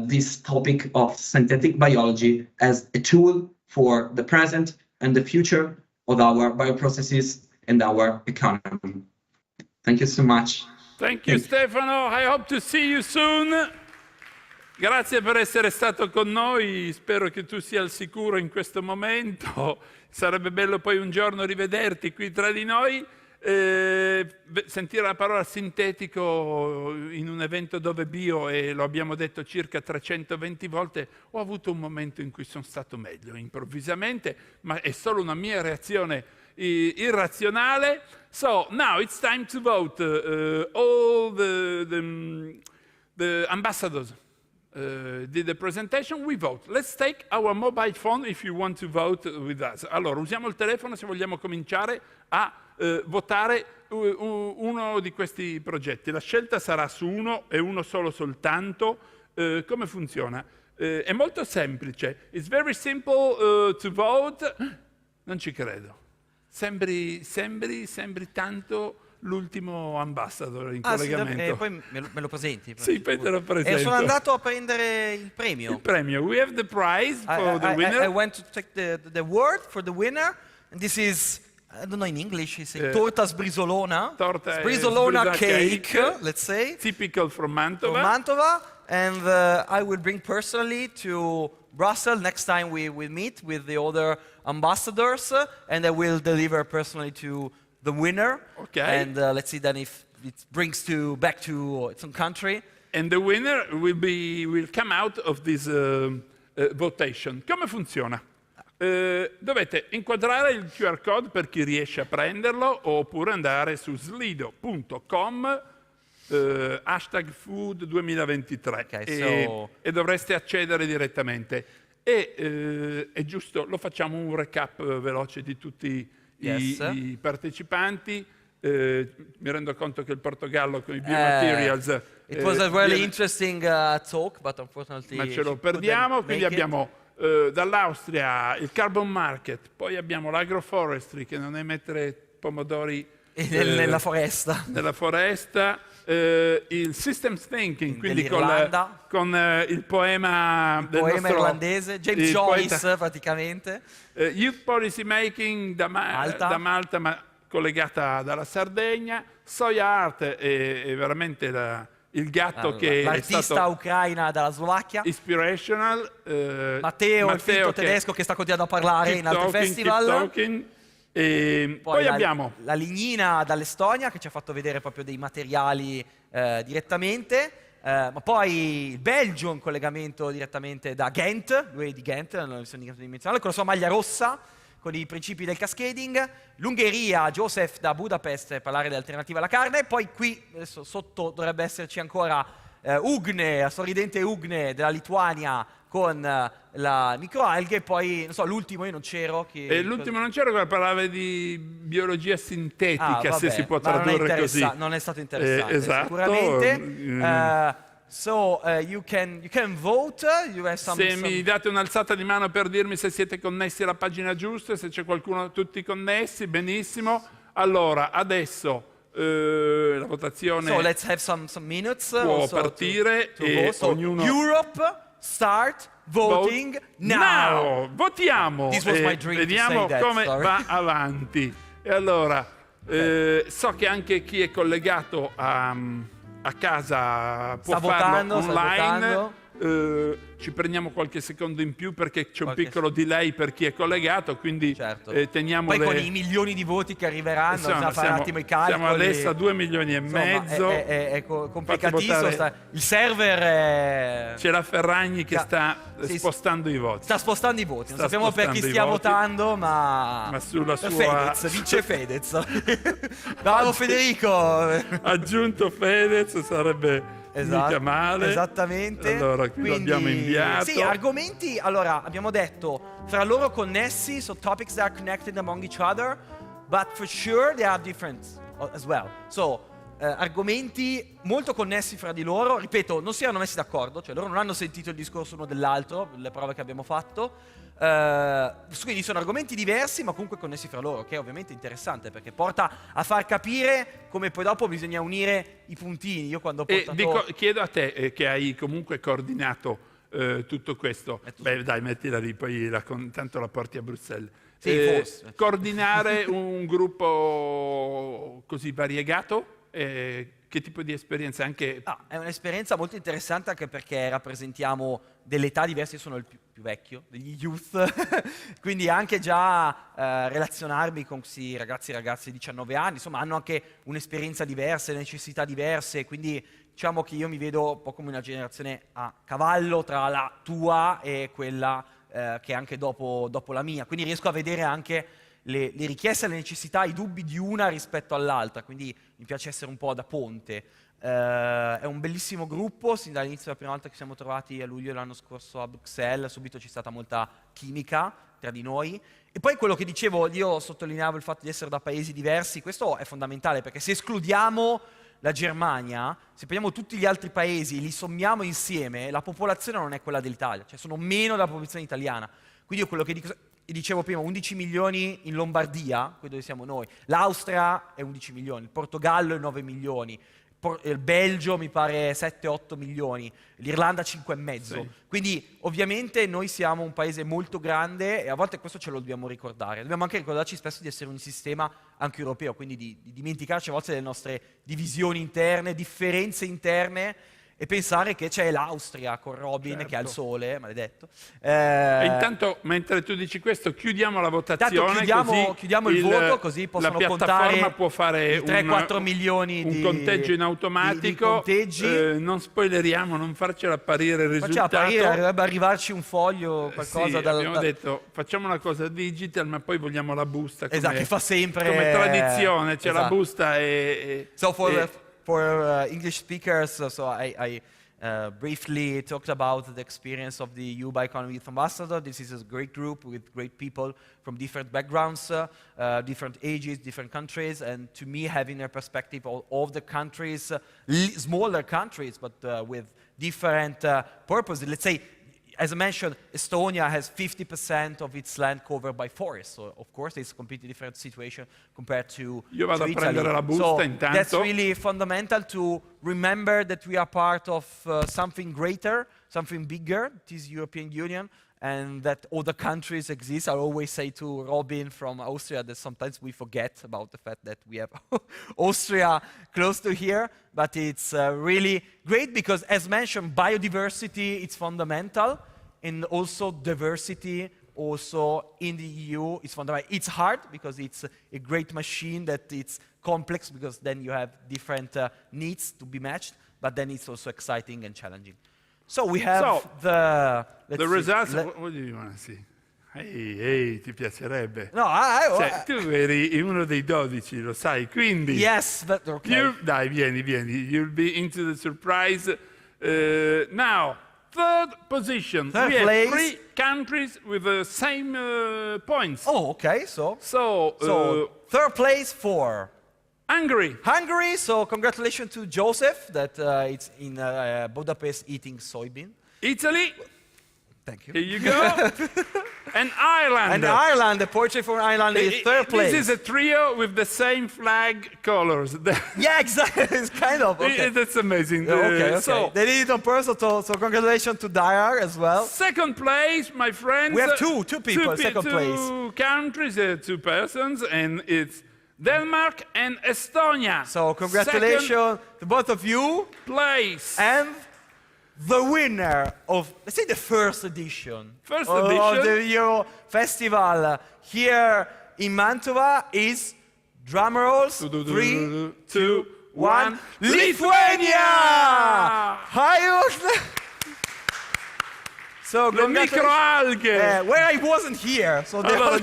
this topic of synthetic biology as a tool for the present and the future of our bioprocesses and our economy. Thank you so much. Thank you, Stefano. I hope to see you soon. Grazie per essere stato con noi, spero che tu sia al sicuro in questo momento, sarebbe bello poi un giorno rivederti qui tra di noi, sentire la parola sintetico in un evento dove bio, e lo abbiamo detto circa 320 volte, ho avuto un momento in cui sono stato meglio, improvvisamente, ma è solo una mia reazione irrazionale. So, now it's time to vote. All the ambassadors did the presentation, we vote. Let's take our mobile phone if you want to vote with us. Allora, usiamo il telefono se vogliamo cominciare a votare uno di questi progetti. La scelta sarà su uno e uno solo soltanto. Come funziona? È molto semplice. It's very simple to vote. Non ci credo. Sembri tanto l'ultimo ambassador in collegamento. Sì, e poi me lo presenti. Sì, poi te lo presento. E sono andato a prendere il premio. Il premio. We have the prize for the winner. I went to take the award for the winner. And this is, I don't know in English, it's a torta sbrisolona. Torta sbrisolona cake, let's say. Typical from Mantova. From Mantova. And I will bring personally to Brussels next time we meet with the other ambassadors, and I will deliver personally to the winner. Okay. And let's see then if it brings back to its own country. And the winner will come out of this votation. Come funziona? Dovete inquadrare il QR code per chi riesce a prenderlo, oppure andare su slido.com hashtag food 2023 e dovreste accedere direttamente. E è giusto, lo facciamo un recap veloce di tutti i partecipanti. Mi rendo conto che il Portogallo con i biomaterials it was a really interesting talk, but unfortunately ma ce lo perdiamo, quindi abbiamo dall'Austria il carbon market, poi abbiamo l'agroforestry, che non è mettere pomodori nella foresta, il systems thinking, quindi con il poema del nostro irlandese, James Joyce praticamente, youth policy making da Malta, ma collegata dalla Sardegna. Soia Art è veramente il gatto che l'artista è stato ucraina dalla Slovacchia, inspirational. Matteo il finto tedesco che sta continuando a parlare in altri festival. E poi abbiamo la lignina dall'Estonia, che ci ha fatto vedere proprio dei materiali direttamente, ma poi il Belgio in collegamento direttamente da Ghent, lui è di Ghent, non sono dimensionale, con la sua maglia rossa, con i principi del cascading. L'Ungheria, Joseph da Budapest, per parlare di alternativa alla carne. Poi qui, adesso sotto dovrebbe esserci ancora Ugne, la sorridente Ugne della Lituania con la microalghe. Poi, non so, l'ultimo io non c'ero. L'ultimo non c'ero, che parlava di biologia sintetica, vabbè, se si può tradurre così. Non è stato interessante, esatto. Sicuramente. So you can vote. You have se mi date un'alzata di mano per dirmi se siete connessi alla pagina giusta, se c'è qualcuno, tutti connessi, benissimo. Allora, adesso la votazione so let's have some minutes può partire e ognuno... Europe, start voting now. Votiamo. This was my dream, vediamo come sorry. va avanti. E allora, so che anche chi è collegato a casa può farlo online. ci prendiamo qualche secondo in più perché c'è un piccolo delay per chi è collegato, quindi teniamo Poi con i milioni di voti che arriveranno, bisogna fare un attimo i calcoli. Siamo adesso a 2 milioni e mezzo. È complicatissimo. Il server c'è la Ferragni che sta spostando i voti. Sta spostando i voti. Non sappiamo per chi stia votando, ma sulla sua... Fedez, vince Fedez. Bravo Federico! Aggiunto Fedez sarebbe... mica male. Esattamente. Allora, qui l'abbiamo inviato. Sì, argomenti, allora, abbiamo detto, fra loro connessi, so topics that are connected among each other, but for sure they are different as well. So, argomenti molto connessi fra di loro, ripeto, non si erano messi d'accordo, cioè loro non hanno sentito il discorso uno dell'altro, le prove che abbiamo fatto. Quindi sono argomenti diversi ma comunque connessi fra loro, che è ovviamente interessante perché porta a far capire come poi dopo bisogna unire i puntini. Io quando ho portato... chiedo a te che hai comunque coordinato tutto questo, beh dai mettila lì, poi tanto la porti a Bruxelles. Sì, forse. Coordinare un gruppo così variegato, che tipo di esperienza anche... è un'esperienza molto interessante anche perché rappresentiamo delle età diverse, io sono il più vecchio degli youth, quindi anche già relazionarmi con questi ragazzi e ragazze di 19 anni, insomma hanno anche un'esperienza diversa, necessità diverse, quindi diciamo che io mi vedo un po' come una generazione a cavallo tra la tua e quella che è anche dopo la mia, quindi riesco a vedere anche le richieste, le necessità, i dubbi di una rispetto all'altra, quindi mi piace essere un po' da ponte. È un bellissimo gruppo, sin dall'inizio, la prima volta che ci siamo trovati a luglio dell'anno scorso a Bruxelles, subito c'è stata molta chimica tra di noi. E poi quello che dicevo, io sottolineavo il fatto di essere da paesi diversi, questo è fondamentale perché se escludiamo la Germania, se prendiamo tutti gli altri paesi e li sommiamo insieme, la popolazione non è quella dell'Italia, cioè sono meno della popolazione italiana. Quindi io quello che dicevo prima, 11 milioni in Lombardia, qui dove siamo noi, l'Austria è 11 milioni, il Portogallo è 9 milioni, il Belgio mi pare 7-8 milioni, l'Irlanda 5,5. Sì. Quindi ovviamente noi siamo un paese molto grande e a volte questo ce lo dobbiamo ricordare. Dobbiamo anche ricordarci spesso di essere un sistema anche europeo, quindi di dimenticarci a volte delle nostre divisioni interne, differenze interne, e pensare che c'è l'Austria con Robin che ha il sole, maledetto. E intanto, mentre tu dici questo, chiudiamo la votazione. Chiudiamo il voto, così possono la contare piattaforma può fare 3-4 milioni un conteggio in automatico. Non spoileriamo, non farcela apparire il risultato. Dovrebbe arrivarci un foglio, qualcosa abbiamo detto, facciamo una cosa digital, ma poi vogliamo la busta. Esatto, che fa sempre... Come tradizione, c'è la busta e... For English speakers, so I briefly talked about the experience of the EU Bioeconomy Youth Ambassador. This is a great group with great people from different backgrounds, different ages, different countries, and to me, having a perspective of all the countries, smaller countries, but with different purposes. Let's say, as I mentioned, Estonia has 50% of its land covered by forests, so of course it's a completely different situation compared to Io vado to a prendere la busta so intanto. That's really fundamental to remember that we are part of something greater, something bigger, this European Union, and that other countries exist. I always say to Robin from Austria that sometimes we forget about the fact that we have Austria close to here, but it's really great because, as mentioned, biodiversity is fundamental, and also diversity also in the EU is fundamental. It's hard because it's a great machine that it's complex because then you have different needs to be matched, but then it's also exciting and challenging. So we have the results. What do you want to see? Ehi, ti piacerebbe? No, tu eri uno dei 12, lo sai, quindi... Yes, but okay. Dai, vieni. You'll be into the surprise. Now, third position. Third we place. Have 3 countries with the same points. Oh, okay, so third place for... Hungary, so congratulations to Joseph that it's in Budapest eating soybean. Italy, thank you. Here you go. And Ireland. The portrait for Ireland is third place. This is a trio with the same flag colors. Yeah, exactly. It's kind of, okay. That's amazing. Okay. So they did it on purpose, so congratulations to Dyer as well. Second place, my friends. We have two people, second place. 2 countries, 2 persons, and it's Denmark and Estonia. So congratulations to both of you. Place. And the winner of, let's say, the first edition First of edition? the Euro Festival here in Mantova is, drum rolls, 3, 2, 1, Lithuania! So, Le microalghe! where I wasn't here, so the Allora, only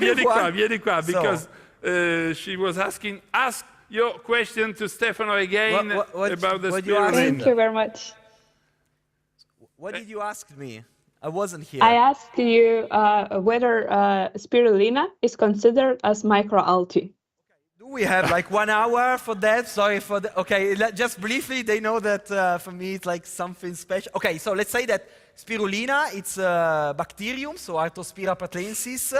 vieni qua, So- because she was asking, ask your question to Stefano again about the what you ask? spirulina. Thank you very much. What did you ask me? I wasn't here. I asked you whether spirulina is considered as microalgae. Do we have like 1 hour for that? Sorry for the. Okay, just briefly, they know that for me it's like something special. Okay, so let's say that spirulina, it's a bacterium, so Artospira patlensis.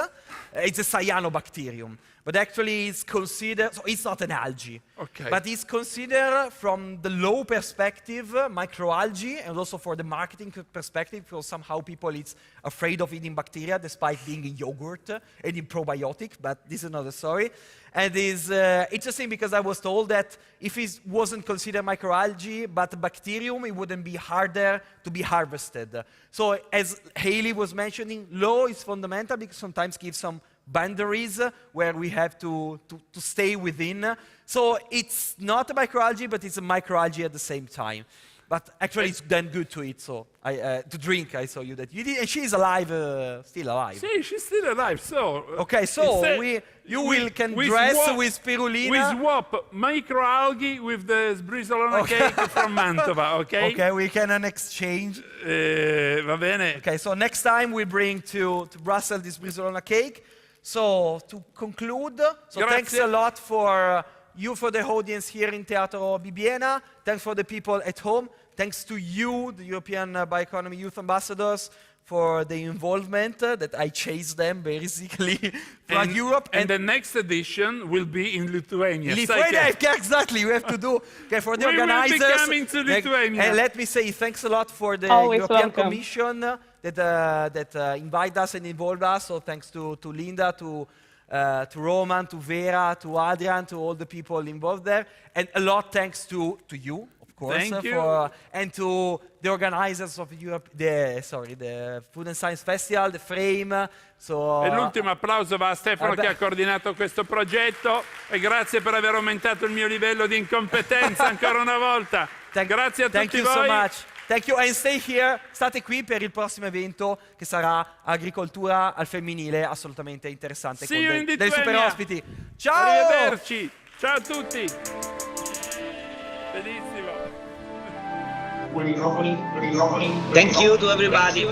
It's a cyanobacterium, but actually it's considered, so it's not an algae. Okay. But it's considered from the law perspective, microalgae, and also for the marketing perspective, because somehow people it's afraid of eating bacteria despite being in yogurt and in probiotic, but this is another story. And it's interesting because I was told that if it wasn't considered microalgae but bacterium, it wouldn't be harder to be harvested. So as Haley was mentioning, law is fundamental because sometimes gives some boundaries where we have to stay within. So it's not a microalgae, but it's a microalgae at the same time. But actually, it's then good to eat. So to drink. I saw you that you did, and she's alive, still alive. See, she's still alive. So okay, so can dress with spirulina. We swap microalgae with the sbrisolona cake from Mantova. Okay. Okay, we can exchange. Va bene. Okay, so next time we bring to Brussels this sbrisolona cake. So to conclude, thanks a lot for you, for the audience here in Teatro Bibbiena. Thanks for the people at home. Thanks to you, the European Bioeconomy Youth Ambassadors, for the involvement that I chased them basically from Europe. And the next edition will be in Lithuania. Lithuania, exactly. We have to do for the organizers. We will be coming to Lithuania. And let me say thanks a lot for the Always European welcome. Commission that invited us and involved us. So thanks to Linda, to Roman, to Vera, to Adrian, to all the people involved there, and a lot thanks to you. Thank you. And to the organizers of the Food and Science Festival, the Frame. So, E l'ultimo applauso va a Stefano che ha coordinato questo progetto e grazie per aver aumentato il mio livello di incompetenza ancora una volta. Grazie a tutti Thank you voi. so much. Thank you, and stay here, state qui per il prossimo evento che sarà agricoltura al femminile, assolutamente interessante, See you in con dei super Lituania. ospiti. Ciao! Arrivederci. Ciao a tutti. Benissimo. Thank you to everybody.